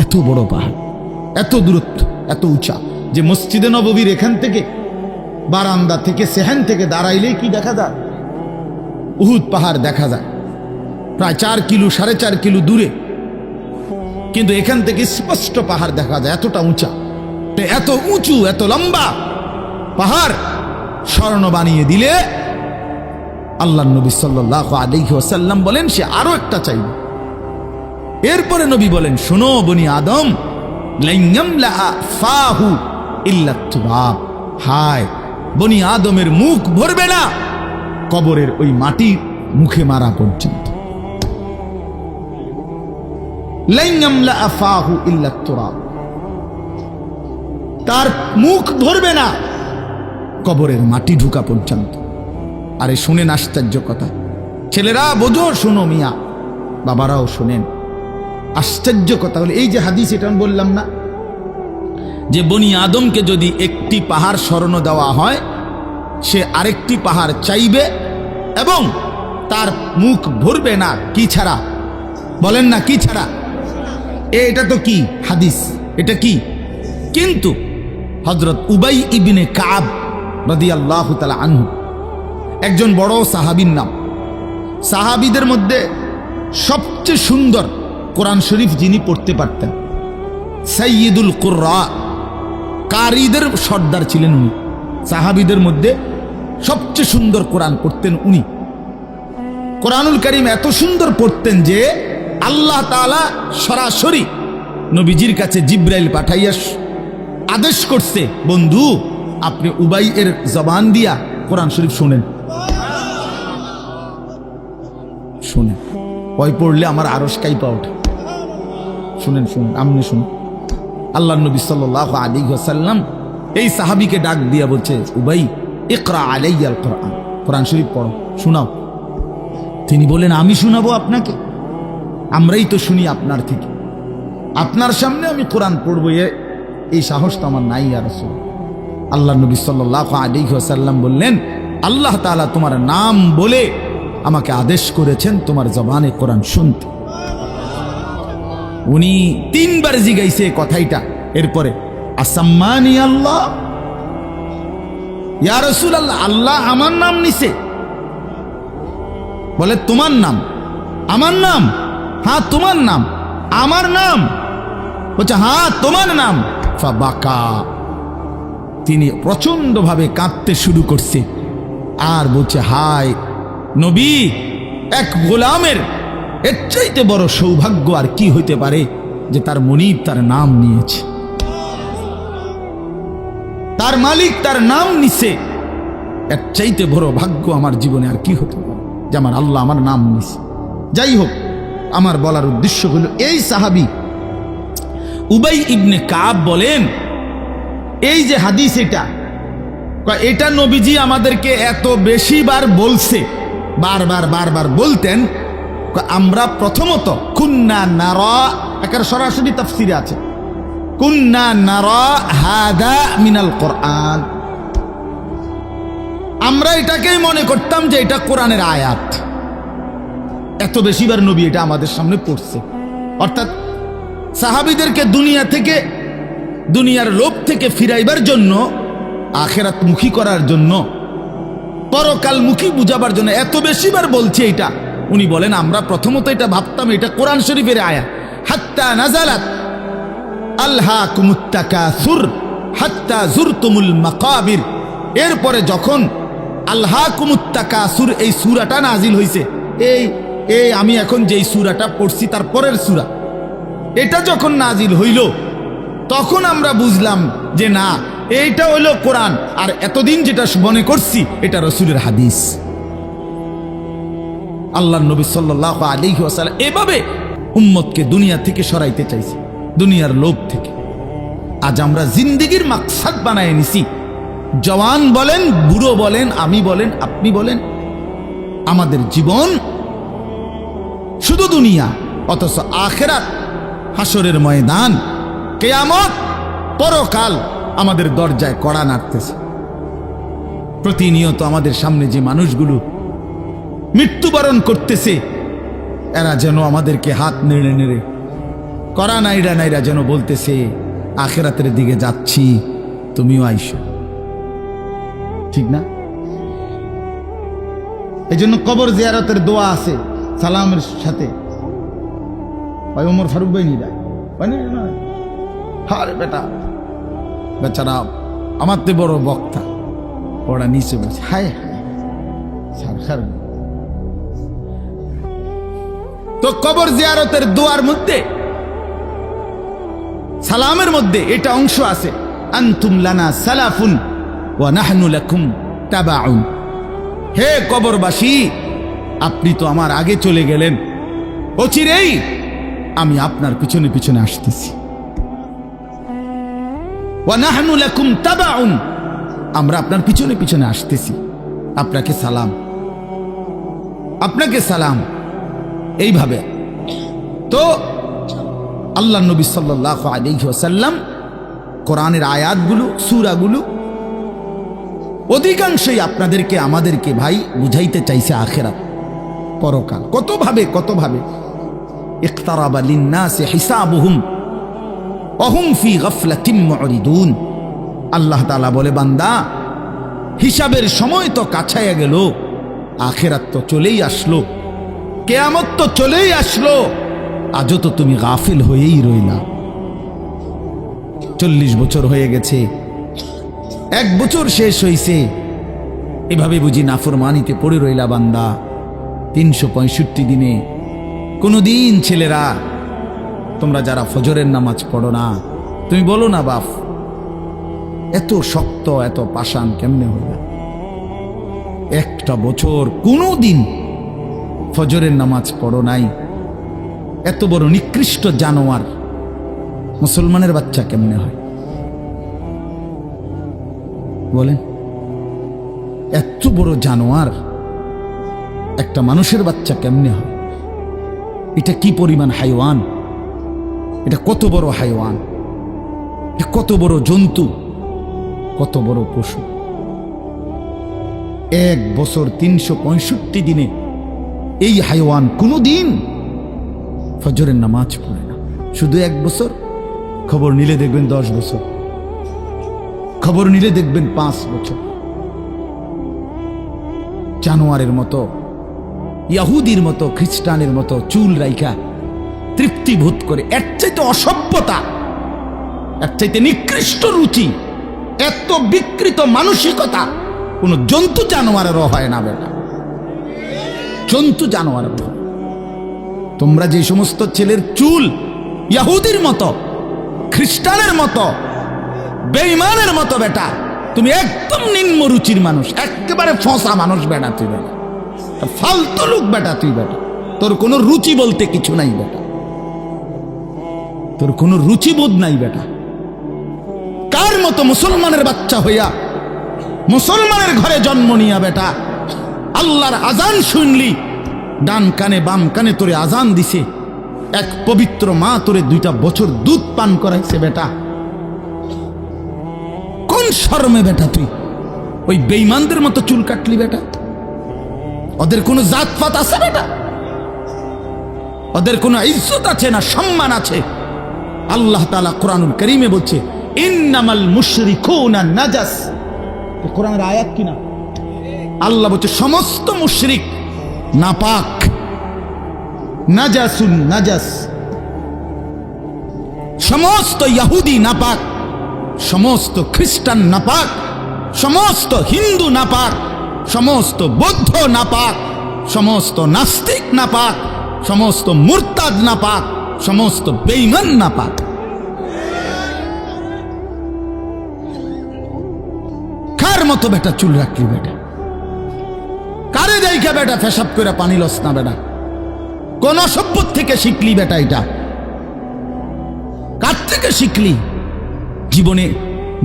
এত বড় পাহাড়, এত দূরত্ব, এত উঁচা, যে মসজিদে নববীর এখান থেকে, বারান্দা থেকে, সেহান থেকে দাঁড়াইলেই কি দেখা যায়? উহুদ পাহাড় দেখা যায়, প্রায় 4 কিলো 4.5 কিলো দূরে, কিন্তু এখান থেকে স্পষ্ট পাহাড় দেখা যায়, এতটা উঁচা। এত উঁচু, এত লম্বা পাহাড় স্বর্ণ বানিয়ে দিলে আল্লাহ নবী সাল্লাল্লাহু আলাইহি ওয়াসাল্লাম বলেন সে আরো একটা চাইবে। এরপরে নবী বলেন, শোনো বনি আদম, লাইয়ামলা ফাহু ইল্লা তুরাব, হায় বনি আদমের মুখ ভরবে না কবরের ওই মাটি মুখে মারা পর্যন্ত। লাইয়ামলা ফাহু ইল্লা তুরাব, তার মুখ ভরবে না কবরের মাটি ঢুকা পর্যন্ত। আরে শুনেন আশ্চর্য কথা, ছেলেরা বোঝো, শোনো মিয়া, বাবারাও শোনেন। আশ্চর্য কথা হলো, এই যে হাদিস, এটা আমি বললাম না যে বনি আদমকে যদি একটি পাহাড় স্বর্ণ দেওয়া হয়, সে আরেকটি পাহাড় চাইবে এবং তার মুখ ভরবে না, কি ছাড়া? বলেন না, কি ছাড়া? এটা তো কি হাদিস, এটা কি? কিন্তু হযরত উবাই ইবনে কাব রাদিয়াল্লাহু তাআলা আনহু, একজন বড় সাহাবীর নাম, সাহাবীদের মধ্যে সবচেয়ে সুন্দর কোরআন শরীফ যিনি পড়তে পারতেন, সাইয়্যিদুল কুররা, কারীদের সর্দার ছিলেন উনি। সাহাবীদের মধ্যে সবচেয়ে সুন্দর কোরআন পড়তেন উনি। কোরআনুল কারীম এত সুন্দর পড়তেন যে আল্লাহ তাআলা সরাসরি নবীজির কাছে জিব্রাইল পাঠাইয়া আদেশ করছে, বন্ধু আপনি উবাই এর জবান দিয়া কোরআন শরীফ শুনেন। শুনেন, ওই পড়লে আমার আরশ কাইপা ওঠে। শুনেন শুনেন, আমনে শুনেন। আল্লাহ নবী সাল্লাল্লাহু আলাইহি ওয়াসাল্লাম এই সাহাবীকে ডাক দিয়া বলছে, উবাই ইকরা আলাইয়াল কোরআন, কোরআন শরীফ পড়ো, শোনাও। তিনি বলেন, আমি শোনাবো আপনাকে? আমরাই তো শুনি আপনার থেকে, আপনার সামনে আমি কোরআন পড়বো এই সাহস তো আমার নাই ইয়া রাসূল। আল্লাহ নবী সাল্লাল্লাহু আলাইহি ওয়াসাল্লাম বললেন, আল্লাহ তাআলা তোমার নাম বলে আমাকে আদেশ করেছেন তোমার জবানে কোরআন শুনতে। উনি 3 বার জিগাইছে কথাইটা। এরপরে আসাম্মানি আল্লাহ, ইয়া রাসূলুল্লাহ, আল্লাহ আমার নাম নিছে? বলে তোমার নাম? আমার নাম? হ্যাঁ তোমার নাম। আমার নাম? বলছে হ্যাঁ তোমার নাম। ফাবাকা, তিনি প্রচন্ড ভাবে কাঁদতে শুরু করছে আর বলছে, হায় নবী, এক গোলামের এর চাইতে বড় সৌভাগ্য আর কি হইতে পারে যে তার মনিব তার নাম নিয়েছে, তার মালিক তার নাম নিছে। এর চাইতে বড় ভাগ্য আমার জীবনে আর কি হতে পারে যে আমার আল্লাহ আমার নাম নিছে। যাই হোক, আমার বলার উদ্দেশ্য হলো, এই সাহাবী উবাই ইবনে কাব বলেন, এই যে হাদিস এটা নবীজি আমাদেরকে এত বেশি বার বলছে, বারবার বলতেন। আমরা প্রথমত কুন্না নারা, এর সরাসরি তাফসিরে আছে, কুন্না নারা হাদা মিনাল কোরআন, আমরা এটাকেই মনে করতাম যে এটা কোরআনের আয়াত। এত বেশিবার নবী এটা আমাদের সামনে পড়ছে। অর্থাৎ সাহাবীদেরকে দুনিয়ার লোভ থেকে ফিরাইবার জন্য, আখিরাত মুখী করার জন্য, পরকাল মুখী বুঝাবার জন্য এত বেশিবার বলছে এটা। উনি বলেন, আমরা প্রথমত এটা ভাবতাম এটা কোরআন শরীফের আয়াত। হাত্তা নাজালাত আলহাকুমুত তাকাসুর হাত্তা যুরতুমুল মাকাবির, এরপরে যখন আলহাকুমুত তাকাসুর এই সূরাটা নাজিল হইছে, এই আমি এখন যেই সূরাটা পড়ছি তার পরের সূরা, এটা যখন নাজিল হইল তখন আমরা বুঝলাম যে না, এইটা হইল কোরআন, আর এতদিন যেটা মনে করছি এটা রাসূলের হাদিস। আল্লাহর নবী সাল্লাল্লাহু আলাইহি ওয়াসাল্লাম এভাবে উম্মতকে দুনিয়া থেকে সরাইতে চাইছে, দুনিয়ার লোভ থেকে। আজ আমরা জিন্দেগির মাকসাদ বানায় নিছি। জওয়ান বলেন, বুড়ো বলেন, আমি বলেন, আপনি বলেন, আমাদের জীবন শুধু দুনিয়া, অথচ আখিরাত, হাসরের ময়দান, কিয়ামত, পরকাল আমাদের দরজায় কড়া নাড়তেছে। প্রতিনিয়ত আমাদের সামনে যে মানুষগুলো মৃত্যুবরণ করতেছে, এরা যেন আমাদেরকে হাত নেড়ে নেড়ে, কড়া নাইরা নাইরা যেন বলতেছে, আখিরাতের দিকে যাচ্ছি, তুমিও আইসো। ঠিক না? এই জন্য কবর জিয়ারতের দোয়া আছে সালামের সাথে। ভাই ওমর ফারুক ভাই নিয়ে যায়, হারে বেটা, বেচারা আমার তে বড় বক্তা, ওরা নিচে বসে হায় হায়। তো কবর জিয়ারতের দোয়ার মধ্যে, সালামের মধ্যে এটা অংশ আছে, আনতুম লানা সালাফুন ওয়া নাহনু লাকুম তাবাউন। হে কবরবাসী, আপনি তো আমার আগে চলে গেলেন, অচিরেই আমি আপনার পিছনে পিছনে আসতেছি। ওয়া নাহনু লাকুম তাবাউন, আমরা আপনার পিছনে পিছনে আসতেছি। আপনাকে সালাম, আপনাকে সালাম। এইভাবে তো আল্লাহ নবী সাল্লাল্লাহু আলাইহি ওয়াসাল্লাম কোরআনের আয়াতগুলো, সূরাগুলো অধিকাংশই আপনাদেরকে আমাদেরকে ভাই বুঝাইতে চাইছে আখিরাত, পরকাল। কত ভাবে ইকতারাবা লিন-নাসি হিসাবুহুম ওয়া হুম ফি গাফলাতিন মুরিদুন। আল্লাহ তাআলা বলে, বান্দা, হিসাবের সময় তো কাছায়া গেল, আখিরাত তো চলেই আসলো, কিয়ামত তো চলেই আসলো, আজও তো তুমি গাফিল হয়েই রইলা। 40 বছর হয়ে গেছে, 1 বছর শেষ হইছে, এভাবে বুঝি নাফরমানিতে পড়ে রইলা বান্দা 365 দিনে। কোনদিন ছেলেরা তোমরা যারা ফজরের নামাজ পড়ো না, তুমি বলো না বাপ এত শক্ত এত পাষাণ কেমনে হইলা? 1টা বছর কোনদিন ফজরের নামাজ পড়ো নাই, এত বড় নিকৃষ্ট জানোয়ার মুসলমানের বাচ্চা কেমনে হয় বলেন? এত বড় জানোয়ার একটা মানুষের বাচ্চা কেমনে হয়? এটা কি পরিমাণ হাইওয়ান, এটা কত বড় হাইওয়ান, এটা কত বড় জন্তু, কত বড় পশু। 1 বছর 365 দিনে এই হাইওয়ান কোনদিন ফজরের নামাজ পড়ে না। শুধু 1 বছর, খবর নিলে দেখবেন 10 বছর, খবর নিলে দেখবেন 5 বছর। জানোয়ারের মতো, ইহুদির মতো, খ্রিস্টানের মতো চুল রাইখা তৃপ্তি বোধ করে। এর চাইতে অসভ্যতা, এর চাইতে নিকৃষ্ট রুচি, এত বিকৃত মানসিকতা কোন জন্তু জানোয়ারেরও হয় না বেটা, জন্তু জানোয়ারের। তোমরা যে সমস্ত ছেলের চুল ইহুদির মতো, খ্রিস্টানের মতো, বেঈমানের মতো বেটা, তুমি একদম নিম্ন রুচির মানুষ, একেবারে ফসা মানুষ বেটা, তুই বেটা ফালতু লোক বেটা, তুই বেটা তোর কোনো রুচি বলতে কিছু নাই বেটা, তোর কোনো রুচিবোধ নাই বেটা। কার মতো মুসলমানের বাচ্চা হইয়া মুসলমানের ঘরে জন্ম নিয়া বেটা আল্লাহর আজান শুনলি, ডান কানে বাম কানে তোরে আজান দিছে, এক পবিত্র মা তোরে 2টা বছর দুধ পান করাইছে বেটা, কোন শরমে বেটা তুই ওই বেঈমানদের মতো চুল কাটলি বেটা? ওদের কোনো জাতপাত আছে বেটা? ওদের কোনো ইজ্জত আছে না সম্মান আছে? আল্লাহ তাআলা কোরআনুল কারীমে বলছে ইন্নামাল মুশরিকুনা নাজাস, কোরআনের আয়াত কিনা? আল্লাহ বলছে সমস্ত মুশরিক নাপাক, নাজাসুন নাজাস, সমস্ত ইহুদি নাপাক, সমস্ত খ্রিস্টান নাপাক, সমস্ত হিন্দু নাপাক, সমস্ত বৌদ্ধ নাপাক, সমস্ত নাস্তিক নাপাক, সমস্ত মুরতাদ নাপাক, সমস্ত বেঈমান নাপাক। কার মতো বেটা চুল রাখলি বেটা? কারে দেখা বেটা পেশাব করে পানি লস না বেটা? কোন সভ্য থেকে শিখলি বেটা? এটা কার থেকে শিখলি? জীবনে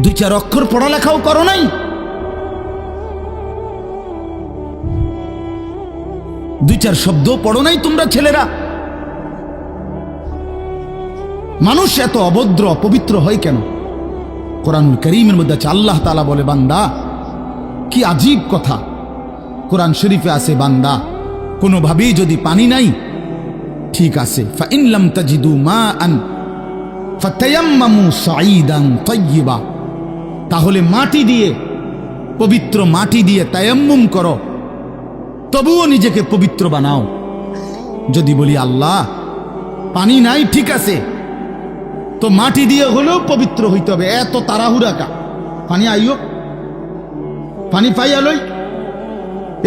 2-4 অক্ষর পড়ালেখাও করো নাই, 2-4 শব্দ পড়ো নাই তোমরা ছেলেরা। মানুষ এত অভদ্র অপবিত্র হয় কেন? কোরআনুল কারীমের মধ্যে আছে, আল্লাহ তাআলা বলে বান্দা কি আজীব কথা, কোরআন শরীফে আছে বান্দা কোনোভাবেই যদি পানি নাই, ঠিক আছে, ফাইন লাম তাজিদু মাআন ফাতায়াম্মামু সাঈদান তাইয়্যিবা, তাহলে মাটি দিয়ে, পবিত্র মাটি দিয়ে তায়াম্মুম করো, তবুও নিজেকে পবিত্র বানাও। যদি বলি আল্লাহ পানি নাই, ঠিক আছে, তো মাটি দিয়ে হলেও পবিত্র হইতে হবে, এত তাড়াহুড়া কা? পানি আইও, পানি পাইয়া লই,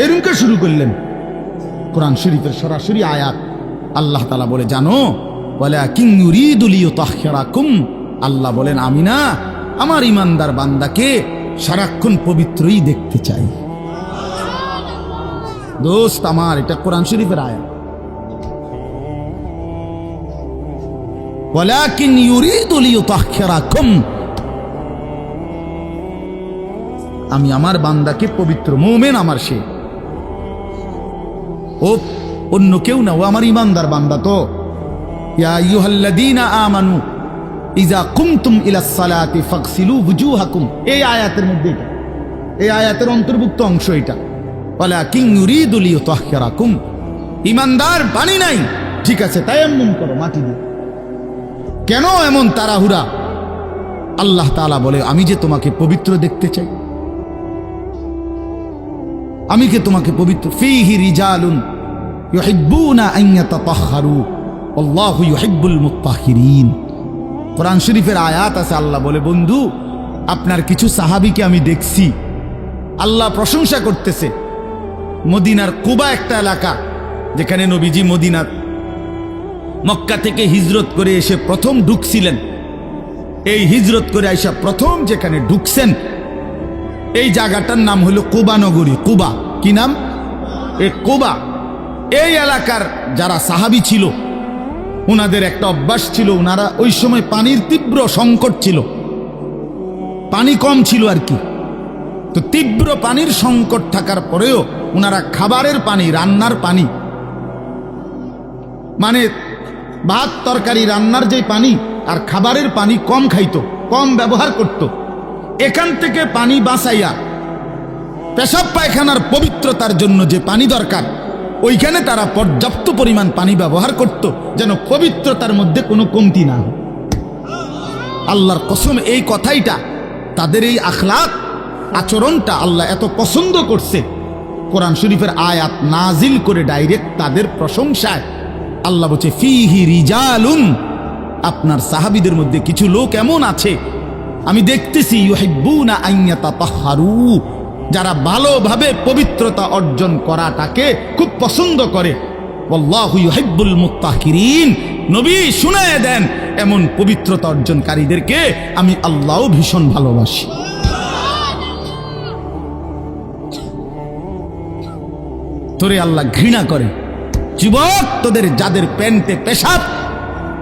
এরকম শুরু করলেন। কোরআন শরীফের সরাসরি আয়াত, আল্লাহ তাআলা বলে জানো ওয়ালাকিন ইউরিদু লিইউতাহহিরাকুম, আল্লাহ বলেন আমি না আমার ইমানদার বান্দাকে সারাক্ষণ পবিত্রই দেখতে চাই। দোস্ত আমার, এটা কোরআন শরীফের আয়াত। ওয়ালাকিন ইউরিদু লিইউতাহহিরাকুম, আমি আমার বান্দাকে পবিত্র, মুমিন আমার সে, ও অন্য কেউ না, ও আমার ইমানদার বান্দা। তো ইয়া আইয়ুহাল্লাযীনা আমানু ইযা কুমতুম ইলাস সালাতি ফাগসিলু ওয়ুজুহাকুম, এই আয়াতের মধ্যে এটা, এই আয়াতের অন্তর্ভুক্ত অংশ এটা। ওয়ালাকিন ইউরিদু লিইউতাহহিরাকুম, ইমানদার পানি নাই, ঠিক আছে, তায়াম্মুম করো মাটি দিয়ে। কেন এমন তাড়াহুড়া? আল্লাহ তাআলা বলে আমি যে তোমাকে পবিত্র দেখতে চাই, আমি কে তোমাকে পবিত্র। ফীহি রিজালুন ইউহিব্বুনা আন ইয়াতাতাহহারু আল্লাহু ইউহিব্বুল মুত্তাহহিরিন, কোরআন শরীফের আয়াত আছে, আল্লাহ বলে, বন্ধু আপনার কিছু সাহাবীকে আমি দেখছি। আল্লাহ প্রশংসা করতেছে। মদিনার কুবা একটা এলাকা, যেখানে নবীজি মদিনার মক্কা থেকে হিজরত করে এসে প্রথম ঢুকছিলেন। এই হিজরত করে আইসা প্রথম যেখানে ঢুকছেন, এই জায়গাটার নাম হলো কুবা নগরী। কুবা কি নাম? এই কুবা। এই এলাকার যারা সাহাবী ছিল, ওনাদের একটা অভ্যাস ছিল, ওনারা ওই সময় পানির তীব্র সংকট ছিল, পানি কম ছিল আর কি। তো তীব্র পানির সংকট থাকার পরেও ওনারা খাবারের পানি, রান্নার পানি, মানে ভাত তরকারি রান্নার যে পানি আর খাবারের পানি কম খাইতো, কম ব্যবহার করত। এখান থেকে পানি বাঁচাইয়া পেশাব পায়খানার পবিত্রতার জন্য যে পানি দরকার, ওইখানে তারা পর্যাপ্ত পরিমাণ পানি ব্যবহার করত, যেন পবিত্রতার মধ্যে কোনো কমতি না হয়। আল্লাহর কসম, এই কথাইটা, তাদের এই আখলাক আচরণটা আল্লাহ এত পছন্দ করছে, কোরআন শরীফের আয়াত নাজিল করে ডাইরেক্ট তাদের প্রশংসায়। আল্লাহ বলছে, ফিহি রিজালুন, আপনার সাহাবীদের মধ্যে কিছু লোক এমন আছে আমি দেখতেছি, ইউহিব্বুনা আন ইয়াতাতাহহারু, যারা ভালোভাবে পবিত্রতা অর্জন করাটাকে খুব পছন্দ করে। আল্লাহু ইউহিব্বুল মুত্তাহিরিন, নবী শুনায়ে দেন, এমন পবিত্রতা অর্জনকারীদেরকে আমি আল্লাহও ভীষণ ভালোবাসি। তোরে আল্লাহ ঘৃণা করে। যুবক, তোদের যাদের প্যান্টে পেশাব,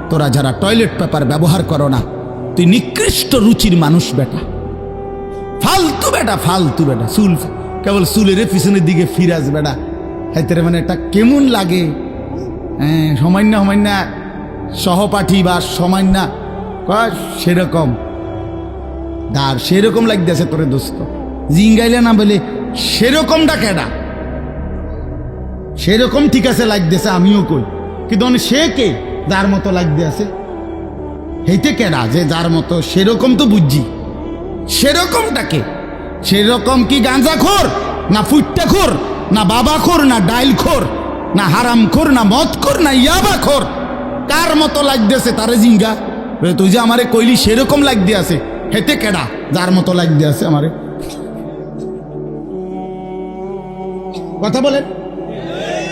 তোরা যারা টয়লেট পেপার ব্যবহার করো না, তুই নিকৃষ্ট রুচির মানুষ বেটা, ফালতু বেটা, ফালতু বেটা। চুল কেবল চুলের পিছনের দিকে ফিরাস বেটা, হাইতে মানে এটা কেমন লাগে? সমান্য সমান্য সহপাঠী বা সমান্য সেরকম আর সেরকম লাগতেছে তোরে দোস্ত, জিঙ্গাইলে না বলে সেরকমটা কেডা? সেরকম ঠিক আছে লাগতেছে, আমিও কই, কিন্তু সে কে যার মতো লাগতে আছে? হেইতে কেডা যে যার মতো? সেরকম তো বুঝছি, সেরকমটাকে। সেরকম কি গাঁজাখোর, না ফুট্টাখোর, না বাবাখোর, না ডাইলখোর, না হারামখোর, না মদখোর, না ইয়াবাখোর? কার মতো লাগতেছে তারে জিঙ্গা? তুই যে আমারে কইলি সেরকম লাগতে আছে, হেতে কেডা যার মতো লাগতে আছে আমারে? কথা বলেন।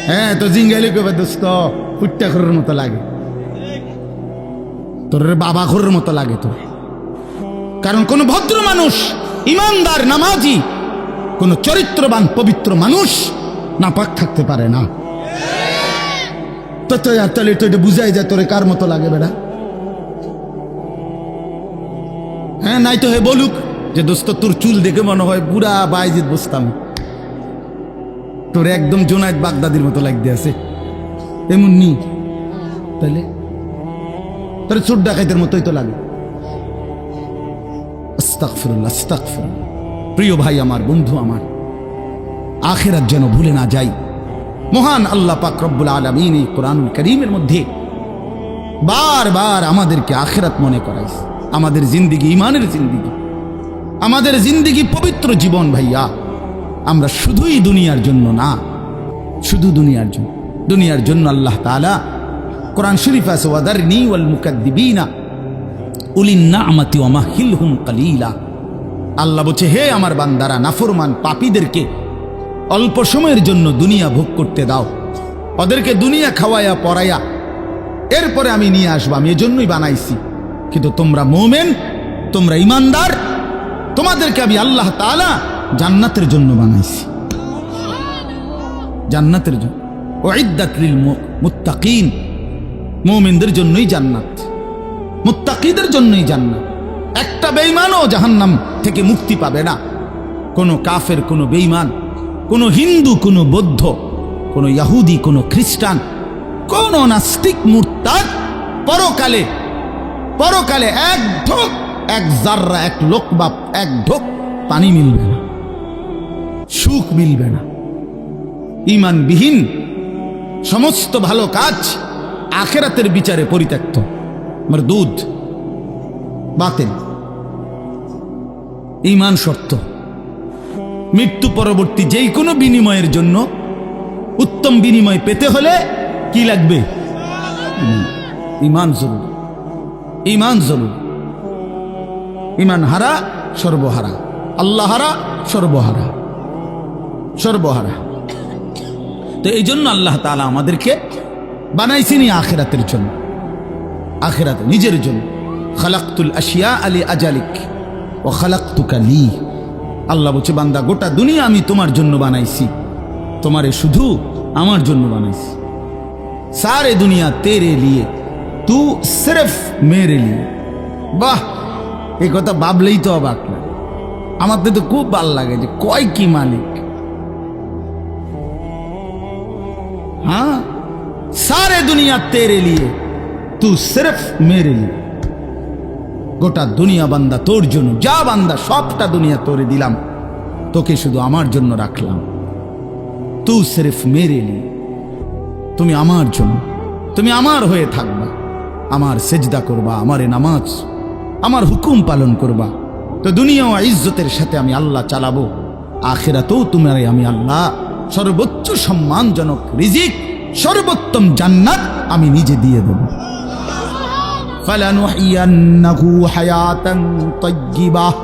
হ্যাঁ, তো জিঙ্গাইলে কবে দোস্ত ফুট্টাখোরের মতো লাগে, তোর বাবাখোরের মতো লাগে তোর। কারণ কোন ভদ্র মানুষ, ইমানদার, নামাজি, কোন চরিত্রবান পবিত্র মানুষ নাপাক থাকতে পারে না। তো তাহলে তো এটা বুঝাই যায় তোরে কার মতো লাগে বেটা। হ্যাঁ, নাই তো হে বলুক যে দোস্ত তোর চুল দেখে মনে হয় বুড়া বাইজিদ বসতাম, তোর একদম জোনায়েদ বাগদাদির মতো লাগতে আছে, এমন নি? তাহলে তোর চোর ডাকাইতের মতোই তো লাগে। আস্তাগফিরুল্লাহ, আস্তাগফিরুল্লাহ। প্রিয় ভাই আমার, বন্ধু আমার, আখিরাত যেন ভুলে না যাই। মহান আল্লাহ পাক রব্বুল আলামিন এই কোরআনুল কারীমের মধ্যে বারবার আমাদেরকে আখিরাত মনে করাইছে। আমাদের জিন্দেগি ঈমানের জিন্দেগি, আমাদের জিন্দেগি পবিত্র জীবন ভাইয়া। আমরা শুধুই দুনিয়ার জন্য না, শুধু দুনিয়ার জন্য, দুনিয়ার জন্য আল্লাহ তাআলা কোরআন শরীফ আছে, ওয়াদারনি ওয়াল মুকাদ্দিবিনা উলিন নি'মাতি ওয়া মাহিলহুম কালিলা। আল্লাহ বলছে, হে আমার বান্দারা, নাফরমান পাপীদেরকে অল্প সময়ের জন্য দুনিয়া ভোগ করতে দাও, ওদেরকে দুনিয়া খাওয়াইয়া পড়াইয়া এরপরে আমি নিয়ে আসবো, আমি এজন্যই বানাইছি। কিন্তু তোমরা মুমিন, তোমরা ইমানদার, তোমাদেরকে আমি আল্লাহ তাআলা জান্নাতের জন্য বানাইছি, জান্নাতের জন্য। উইদ্দাত লিল মুত্তাকিন, মুমিনদের জন্যই জান্নাত, মুত্তাকিদের জন্যই জান্নাত। একটা বেঈমানও জাহান্নাম থেকে মুক্তি পাবে না। কোনো কাফের, কোনো বেঈমান, কোনো হিন্দু, কোনো বৌদ্ধ, কোনো ইহুদি, কোনো খ্রিস্টান, কোনো নাস্তিক, মুরতাদ পরকালে, পরকালে এক ঢোক, এক জাররা, এক লোকবা, এক ঢোক পানি মিলবে না, সুখ মিলবে না। ঈমানবিহীন সমস্ত ভালো কাজ আখিরাতের বিচারে পরিত্যক্ত, মরদুদ, বাতিল। ঈমান শর্ত। মৃত্যু পরবর্তী যেই কোনো বিনিময়ের জন্য উত্তম বিনিময় পেতে হলে কি লাগবে? ঈমান জরুরি। ঈমান জরুরি। ঈমান হারা সর্বহারা, আল্লাহ হারা সর্বহারা, সর্বহারা। তো এই জন্য আল্লাহ তাআলা আমাদেরকে বানাইছেনি আখিরাতের জন্য, আখিরাতে নিজের জন্য। খালাকতুল আশিয়া আলি আজালিক ও খালাকতুকা লি। আল্লাহ বলছে, বান্দা গোটা দুনিয়া আমি তোমার জন্য বানাইছি, তোমারে শুধু আমার জন্য বানাইছি। সারে দুনিয়া তেরে লিয়ে, তু সিরফ মেরে লিয়ে। বাহ, এই কথা ভাবলেই তো অবাক লাগে। আমার তো খুব ভালো লাগে যে কয় কি মালিক। हाँ, सारे दुनिया तेरे लिए, तू सिर्फ मेरे लिए। গোটা দুনিয়া বান্দা তোর জন্য, যা বান্দা সবটা দুনিয়া তোরে দিলাম, তোকে শুধু আমার জন্য রাখলাম। তু সিরফ মেরে লিয়ে, তুমি আমার জন্য, তুমি আমার হয়ে থাকবা, আমার সেজদা করবা, আমারে নামাজ, আমার হুকুম পালন করবা। তো দুনিয়া ও ইজ্জতের সাথে আমি আল্লাহ চালাবো, আখিরাতেও তোমারে আমি আল্লাহ সর্বোচ্চ সম্মানজনক রিজিক, সর্বোত্তম জান্নাত আমি নিজে দিয়ে দেব। ফালানুহিয়ান্নাহু হায়াতান তাইয়্যিবাহ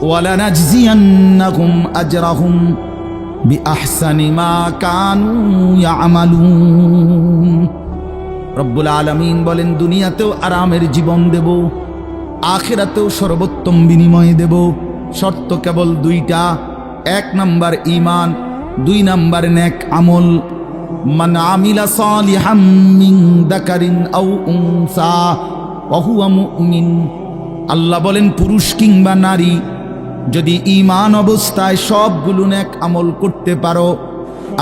ওয়া লানাজজিয়ান্নাহুম আজরাহুম বিআহসানি মা কানু ইয়ামালুন। রব্বুল আলামিন বলেন, দুনিয়াতেও আরামের জীবন দেব, আখিরাতেও সর্বোত্তম বিনিময় দেব। শর্ত কেবল দুইটা, এক নাম্বার ঈমান, দুই নাম্বার নেক আমল। মান আমিলা সালিহাম মিন যাকারিন আও উনসা ওয়া হুয়া মুমিন। আল্লাহ বলেন, পুরুষ কিংবা নারী যদি ঈমান অবস্থায় সবগুলো নেক আমল করতে পারো,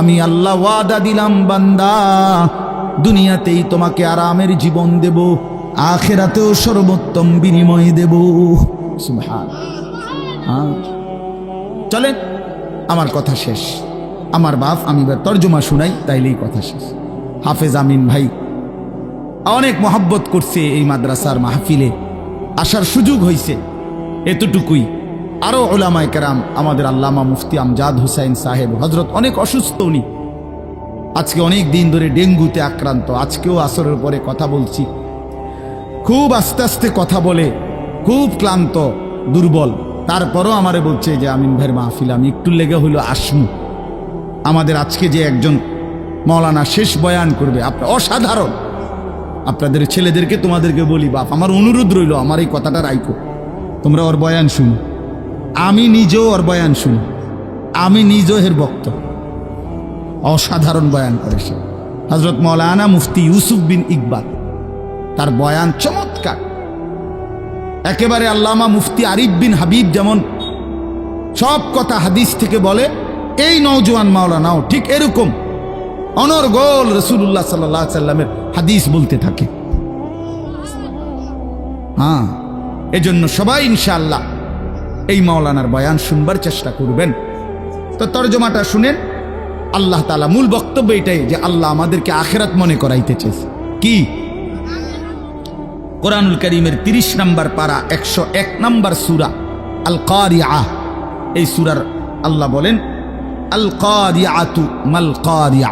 আমি আল্লাহ ওয়াদা দিলাম বান্দা, দুনিয়াতেই তোমাকে আরামের জীবন দেব, আখিরাতেও সর্বোত্তম বিনিময় দেব। সুবহানাল্লাহ। চলেন, আমার কথা শেষ। আমার বাপ, আমি এবার তর্জমা শুনাই, তাইলেই কথা শেষ। হাফেজ আমিন ভাই অনেক মহব্বত করছে, এই মাদ্রাসার মাহফিলে আসার সুযোগ হয়েছে, এতটুকুই। আরো উলামায়ে কেরাম, আমাদের আল্লামা মুফতি আমজাদ হুসাইন সাহেব হযরত অনেক অসুস্থ, উনি আজকে অনেক দিন ধরে ডেঙ্গুতে আক্রান্ত। আজকেও আসরের পরে কথা বলছি, খুব আস্তে আস্তে কথা বলে, খুব ক্লান্ত, দুর্বল। তারপরও আমারে বলছে যে আমিন ভাইয়ের মাহফিল আমি একটু লেগে হইল আসমু। আমাদের আজকে যে একজন মাওলানা শেষ বয়ান করবে, আপনার অসাধারণ। আপনাদের ছেলেদেরকে তোমাদেরকে বলি, বাপ আমার অনুরোধ রইল, আমার এই কথাটা রাইখো, তোমরা ওর বয়ান শুনো। আমি নিজেও ওর বয়ান শুনি, আমি নিজেও এর বক্ত। অসাধারণ বয়ান করে সে, হযরত মাওলানা মুফতি ইউসুফ বিন ইকবাল। তার বয়ান চমৎকার, একেবারে আল্লামা মুফতি আরিফ বিন হাবিব যেমন সব কথা হাদিস থেকে বলে, এই নওজোয়ান মাওলানাও ঠিক এরকম অনর্গল রাসূলুল্লাহ সাল্লাল্লাহু আলাইহি সাল্লামের হাদিস বলতে থাকে। হ্যাঁ, এজন্য সবাই ইনশাআল্লাহ এই মাওলানার বয়ান শুনবার চেষ্টা করবেন। তো তরজমাটা শুনেন। আল্লাহ তাআলা মূল বক্তব্য এটাই যে আল্লাহ আমাদেরকে আখিরাত মনে করাইতে চাইছে। কি? কোরআনুল কারীমের 30 নম্বর পারা 101 নম্বর সূরা আল কারিআহ, এই সূরার আল্লাহ বলেন, আল কারিআতু মাল কারিআ।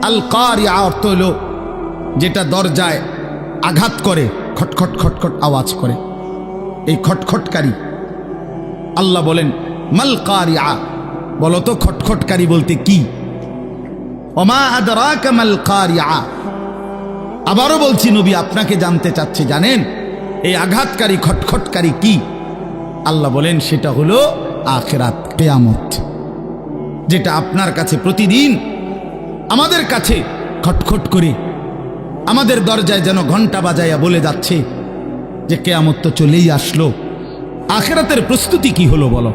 আল কারিআ অর্থ হলো যেটা দরজায় আঘাত করে, খটখট খটখট আওয়াজ করে, এই খটখটকারী। আল্লাহ বলেন মাল কারিআ, বলো তো খটখটকারী বলতে কি? ওমা আদরাকা মাল কারিআ। আবারও বলছি, নবী আপনাকে জানতে চাচ্ছে, জানেন এই আঘাতকারী খটখটকারী কি? আল্লাহ বলেন সেটা হলো আখিরাত, কিয়ামত, যেটা আপনার কাছে প্রতিদিন আমাদের কাছে খটখট করে আমাদের দরজায় যেন ঘন্টা বাজাইয়া বলে যাচ্ছে যে কিয়ামত তো চলেই আসলো। আখিরাতের প্রস্তুতি কি হলো বলো?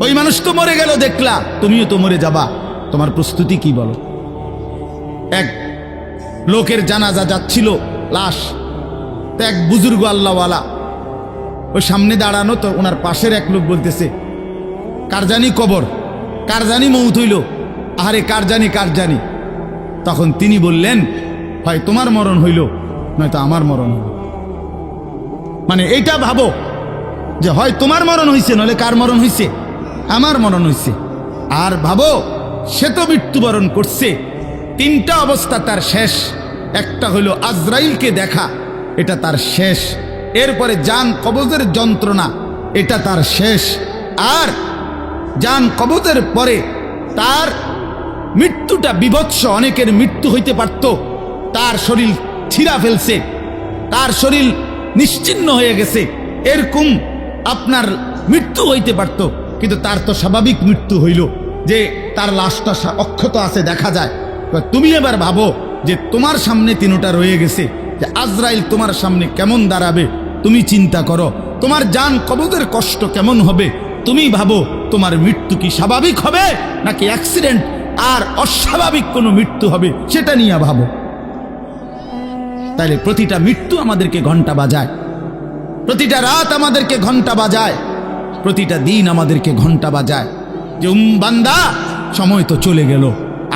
ওই মানুষ তো মরে গেল দেখলা, তুমিও তো মরে যাবা, তোমার প্রস্তুতি কি বলো? এক লোকের জানাজা যাচ্ছিল, লাশ, তো এক বুজুর্গ আল্লাহওয়ালা ওই সামনে দাঁড়ানো, তো ওনার পাশের এক লোক বলতেছে, কার জানি কবর, কার জানি মৌত হইল, আরে কার জানি কার জানি। তখন তিনি বললেন, হয় তোমার মরণ হইল, নয়তো আমার মরণ হইল। মানে এইটা ভাবো যে হয় তোমার মরণ হইছে, নইলে কার মরণ হইছে? আমার মরণ হইছে। আর ভাবো সে তো মৃত্যুবরণ করছে, তিনটা অবস্থা তার শেষ, একটা হলো আজরাইলকে দেখা, এটা তার শেষ। এরপরে জান কবজের যন্ত্রণা, এটা তার শেষ। আর জান কবজের পরে তার মৃত্যুটা বিভৎস। অনেকের মৃত্যু হইতে পারত, তার শরীর ছিঁড়া ফেলছে, তার শরীর নিশ্চিহ্ন হয়ে গেছে, এরকম আপনার মৃত্যু হইতে পারত। কিন্তু তার তো স্বাভাবিক মৃত্যু হইল যে তার লাশটা অক্ষত আছে, দেখা যায়। তুমি এবার ভাবো যে তোমার সামনে তিনটা রয়ে গেছে, যে আজরাইল তোমার সামনে কেমন দাঁড়াবে, তুমি চিন্তা করো। তোমার জান কবজের কষ্ট কেমন হবে, তুমি ভাবো। তোমার মৃত্যু কি স্বাভাবিক হবে নাকি অ্যাক্সিডেন্ট আর অস্বাভাবিক কোনো মৃত্যু হবে, সেটা নিয়ে ভাবো। তাইলে প্রতিটা মৃত্যু আমাদেরকে ঘন্টা বাজায়, প্রতিটা রাত আমাদেরকে ঘন্টা বাজায়, প্রতিটা দিন আমাদেরকে ঘন্টা বাজায় যে বান্দা সময় তো চলে গেল,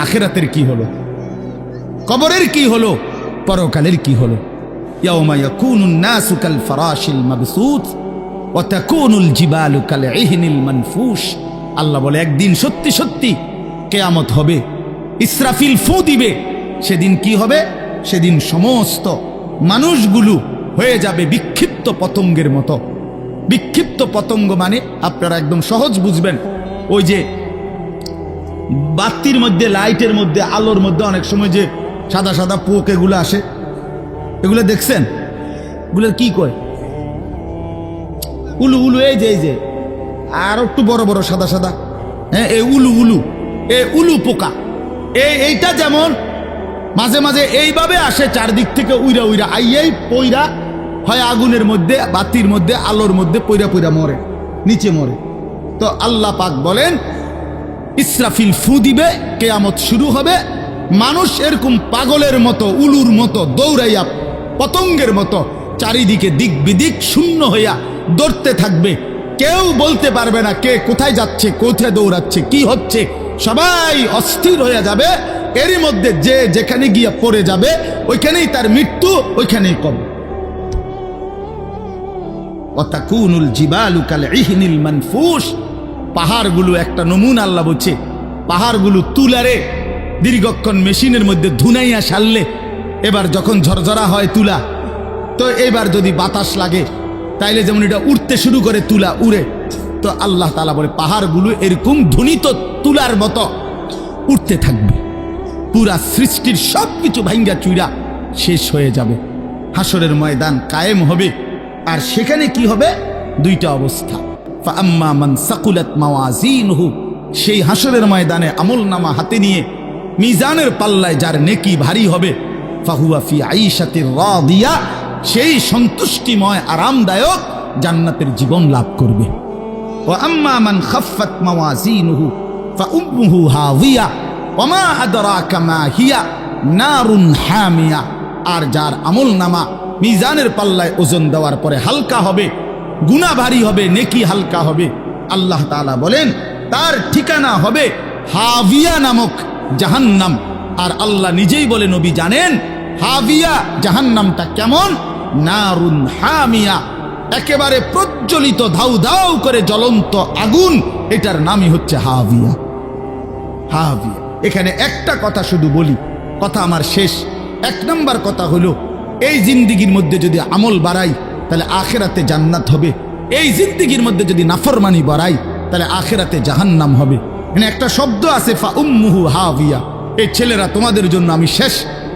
আখিরাতের কি হলো, কবরের কি হলো, পরকালের কি হলো। ইয়াউমা ইয়াকুনুন নাসু কাল ফারাশিল মাবসুত ওয়া তাকুনুল জিবালু কাল ইহনিল মানফুশ। আল্লাহ বলে একদিন সত্যি সত্যি কিয়ামত হবে, ইসরাফিল ফু দিবে। সেদিন কি হবে? সেদিন সমস্ত মানুষগুলো হয়ে যাবে বিক্ষিপ্ত পতঙ্গের মতো। বিক্ষিপ্ত পতঙ্গ মানে আপনারা একদম সহজ বুঝবেন, ওই যে বাতির মধ্যে, লাইটের মধ্যে, আলোর মধ্যে অনেক সময় যে সাদা সাদা পোক এগুলো আসে, এগুলো দেখছেন? এগুলোর কি কয়? উলু উলু। এই যে আর একটু বড় বড় সাদা সাদা, হ্যাঁ, এই উলু উলু, এই উলু পোকা। এইটা যেমন মাঝে মাঝে এইভাবে আসে চারদিক থেকে উইরা উইরা আইয়াই পইরা হয় আগুনের মধ্যে, বাতির মধ্যে, আলোর মধ্যে পইরা পইরা মরে, নিচে মরে। তো আল্লাহ পাক বলেন ইসরাফিল ফু দিবে, কিয়ামত শুরু হবে। মানুষ এরকম পাগলের মতো, উলুর মতো দৌড়াইয়া পতঙ্গের মতো চারিদিকে দিক বিদিক শূন্য হইয়া দৌড়তে থাকবে। কেউ বলতে পারবে না কে কোথায় যাচ্ছে, কোথায় দৌড়াচ্ছে, কি হচ্ছে। সবাই অস্থির হয়ে যাবে। এরই মধ্যে যে যেখানে গিয়ে পড়ে যাবে ওইখানেই তার মৃত্যু, ওইখানেই কবে। ওয়াতাকুনুল জিবালু কাল ইহনিল মানফুশ। পাহাড়গুলো একটা নমুনা আল্লাহ বলছে, পাহাড়গুলো তুলারে দীর্ঘক্ষণ মেশিনের মধ্যে ধুনাইয়া সারলে এবার যখন ঝরঝরা হয় তুলা, তো এবার যদি বাতাস লাগে তাইলে যেমন এটা উঠতে শুরু করে, তুলা উড়ে। তো আল্লাহ তাআলা বলে পাহাড়গুলো এরকম ধ্বনিত তুলার মতো উঠতে থাকবে। পুরা সৃষ্টির সব কিছু ভাঙ্গা চুইরা শেষ হয়ে যাবে। হাসরের ময়দান কায়েম হবে। আর সেখানে কি হবে? দুইটা অবস্থা। ফাআম্মা মান সাকুলাত মাওয়াজিনহু, সেই হাসরের ময়দানে আমলনামা হাতে নিয়ে মিজানের পাল্লায় যার নেকি ভারী হবে, ফাহুয়া ফি আইশাতির রাদিয়া, সেই সন্তুষ্টিময় আরামদায়ক জান্নাতের জীবন লাভ করবে। ওয়া আম্মা মান খাফফাত মাওয়াজিনহু ফাউম্মুহু হাওিয়া ওয়া মা আদরাকা মা হিয়া নারুন হামিয়া। আর যার আমলনামা মিজানের পাল্লায় ওজন দেওয়ার পরে হালকা হবে, গুনাহ ভারী হবে, নেকি হালকা হবে, আল্লাহ তাআলা বলেন তার ঠিকানা হবে হাবিয়া নামক জাহান্নাম। আর আল্লাহ নিজেই বলে, নবী জানেন হাবিয়া জাহান্নামটা কেমন? নারুন হামিয়া, একেবারে প্রজ্বলিত ধাউ ধাউ করে জ্বলন্ত আগুন, এটার নামই হচ্ছে হাবিয়া। হাবিয়া। এখানে একটা কথা শুধু বলি, কথা আমার শেষ। এক নম্বর কথা হলো, এই জিন্দিগির মধ্যে যদি আমল বাড়াই তাহলে আখিরাতে জান্নাত হবে। এই জিন্দিগির মধ্যে যদি নাফরমানি বাড়াই তাহলে আখিরাতে জাহান্নাম হবে। এখানে একটা শব্দ আছে ফাউম্মুহু হাবিয়া। এই ছেলেরা, তোমাদের জন্য আমি শেষ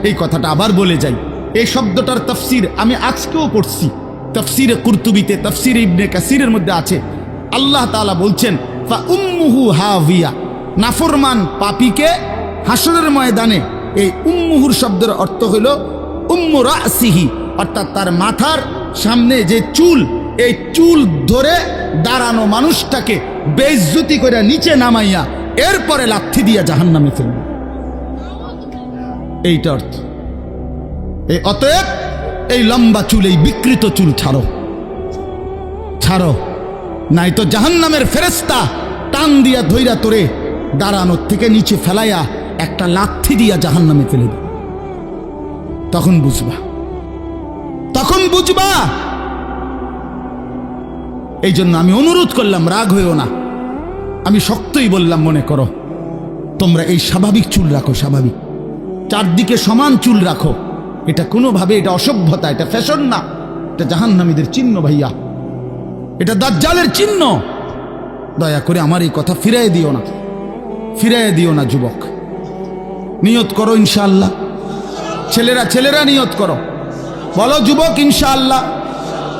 এই কথাটা আবার বলে যাই। এই শব্দটার তাফসীর আমি আজকেও পড়ছি, তাফসীরে কুরতুবিতে, তাফসীরে ইবনে কাসিরের মধ্যে আছে। আল্লাহ তাআলা বলছেন ফাউম্মুহু হাবিয়া, নাফরমান পাপীকে হাসরের ময়দানে, এই উম্মুহুর শব্দের অর্থ হইল উম্মু রাসিহি, অর্থাৎ তার মাথার সামনে যে চুল, এই চুল ধরে দাঁড়ানো মানুষটাকে বেইজ্জতি করে নিচে নামাইয়া এরপরে লাথি দিয়া জাহান্নামে ফেলবে। এইটা অর্থ। অতএব এই লম্বা চুল, এই বিকৃত চুল ছাড়ো, ছাড়ো, নাই তো জাহান্নামের ফেরেশতা টান দিয়া ধইরা তোরে দাঁড়ানোর থেকে নিচে ফেলাইয়া একটা লাথি দিয়া জাহান্নামে ফেলে দেবে। তখন বুঝবা, তখন বুঝবা। এই জন্য আমি অনুরোধ করলাম, রাগ হইও না। আমি শক্তই বললাম, মনে করো তোমরা এই স্বাভাবিক চুল রাখো, স্বাভাবিক, চারদিকে সমান চুল রাখো, এটা কোনোভাবে এটা অসভ্যতা, এটা ফ্যাশন না, এটা জাহান্নামীদের চিহ্ন ভাইয়া, এটা দাজ্জালের চিহ্ন। দয়া করে আমার এই কথা ফিরাই দিও না, ফিরাই দিও না যুবক। নিয়ত করো ইনশাআল্লাহ, ছেলেরা নিয়ত করো, বলো যুবক ইনশাআল্লাহ,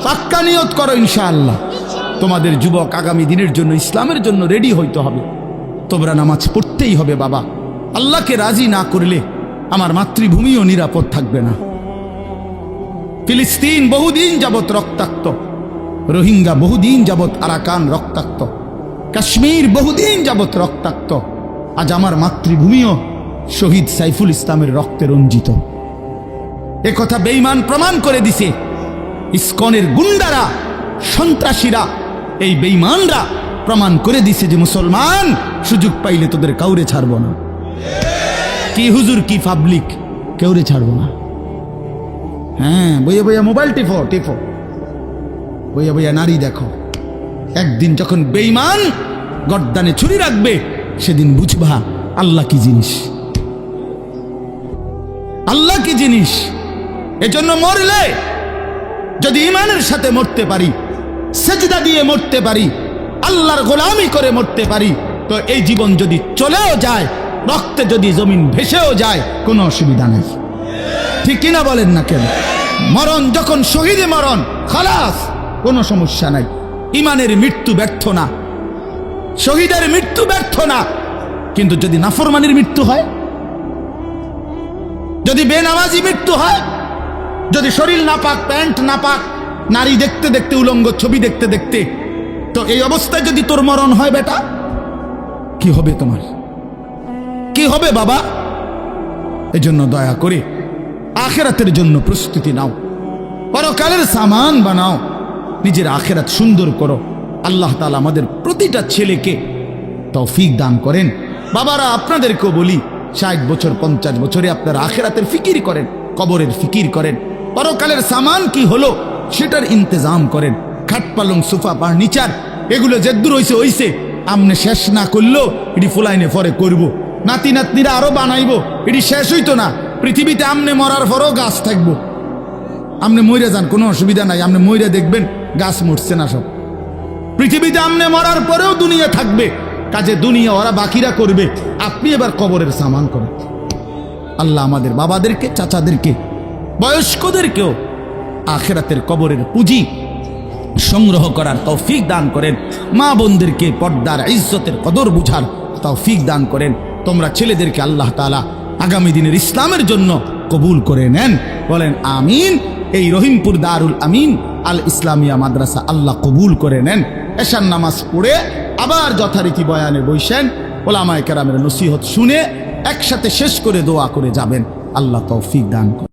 পাক্কা নিয়ত করো ইনশাআল্লাহ। তোমাদের যুবক আগামী দিনের জন্য, ইসলামের জন্য রেডি হইতে হবে। তোমরা নামাজ পড়তেই হবে বাবা। আল্লাহকে রাজি না করলে আমার মাতৃভূমিও নিরাপদ থাকবে না। ফিলিস্তিন বহুদিন যাবৎ রক্তাক্ত, রোহিঙ্গা বহুদিন যাবৎ আরাকান রক্তাক্ত, কাশ্মীর বহুদিন যাবৎ রক্তাক্ত। আজ আমার মাতৃভূমিও শহীদ সাইফুল ইসলামের রক্তে রঞ্জিত। এ কথা বেঈমান প্রমাণ করে দিছে। ইসকনের গুন্ডারা, সন্ত্রাসীরা, এই বেঈমানরা প্রমাণ করে দিছে যে মুসলমান সুযোগ পাইলে তোদের কাউরে ছাড়ব না। কি হুজুর, কি পাবলিক, কেউরে ছাড়ব না। হ্যাঁ, বইয়া বইয়া মোবাইল টিপো, বইয়া বইয়া নারী দেখো। একদিন যখন বেঈমান গর্দানে ছুরি রাখবে, সেদিন বুঝবা আল্লাহ কি জিনিস, আল্লাহ কি জিনিস। এজন্য মরলে যদি ঈমানের সাথে মরতে পারি, সেজদা দিয়ে মরতে পারি, আল্লাহর গোলামি করে মরতে পারি, তো এই জীবন যদি চলেও যায়, রক্তে যদি জমিন ভেসেও যায়, কোনো অসুবিধা নেই। ঠিক কিনা বলেন না কেন? মরণ যখন শহীদে মরণ, খালাস, কোনো সমস্যা নাই। ঈমানের মৃত্যু ব্যর্থ না, শহীদের মৃত্যু ব্যর্থ না। কিন্তু যদি নাফরমানির মৃত্যু হয়, যদি বেনামাজি মৃত্যু হয়, যদি শরীর নাপাক, প্যান্ট নাপাক, নারী দেখতে দেখতে, উলঙ্গ ছবি দেখতে দেখতে, তো এই অবস্থায় যদি তোর মরণ হয় বেটা, কি হবে তোমার? কি হবে বাবা? এজন্য দয়া করে আখিরাতের জন্য প্রস্তুতি নাও, পরকালের সামান বানাও, নিজের আখিরাত সুন্দর করো। আল্লাহ তাআলা আমাদের প্রতিটা ছেলেকে তৌফিক দান করেন। বাবারা, আপনাদেরকেও বলি, 60 বছর 50 বছরে আপনারা আখিরাতের ফিকির করেন, কবরের ফিকির করেন, পরকালের সামান কি হলো সেটার ইন্তজাম করেন। খাট পালং সোফা ফার্নিচার এগুলো যেদূর হইছে হইছে, আমনে শেষ না করলেও এটি ফুলাইনে পরে করব, নাতি নাতনিরা আরো বানাইবো, এটি শেষ হইতো না। পৃথিবীতে আমনে মরার পরও গাছ থাকবো। আমনে মইরা যান, কোনো অসুবিধা নাই, আমনে মইরা দেখবেন গাছ মরছে না সব। পৃথিবীতে আমনে মরার পরেও দুনিয়া থাকবে, কাজে দুনিয়া ওরা বাকিরা করবে, আপনি এবার কবরের সামান করেন। আল্লাহ আমাদের বাবাদেরকে, চাচাদেরকে, বয়স্কদেরকেও আখিরাতের কবরের পুঁজি সংগ্রহ করার তৌফিক দান করেন। মা বোনদেরকে পর্দার ইজ্জতের কদর বুঝার তৌফিক দান করেন। তোমরা ছেলেদেরকে আল্লাহ তাআলা আগামী দিনের ইসলামের জন্য কবুল করে নেন, বলেন আমিন। এই রহিমপুর দারুল আমিন আল ইসলামিয়া মাদ্রাসা আল্লাহ কবুল করে নেন। এশার নামাজ পড়ে আবার যথারীতি বয়ানে বসেন, ওলামায়ে কেরামের নসিহত শুনে একসাথে শেষ করে দোয়া করে যাবেন। আল্লাহ তৌফিক দান করেন।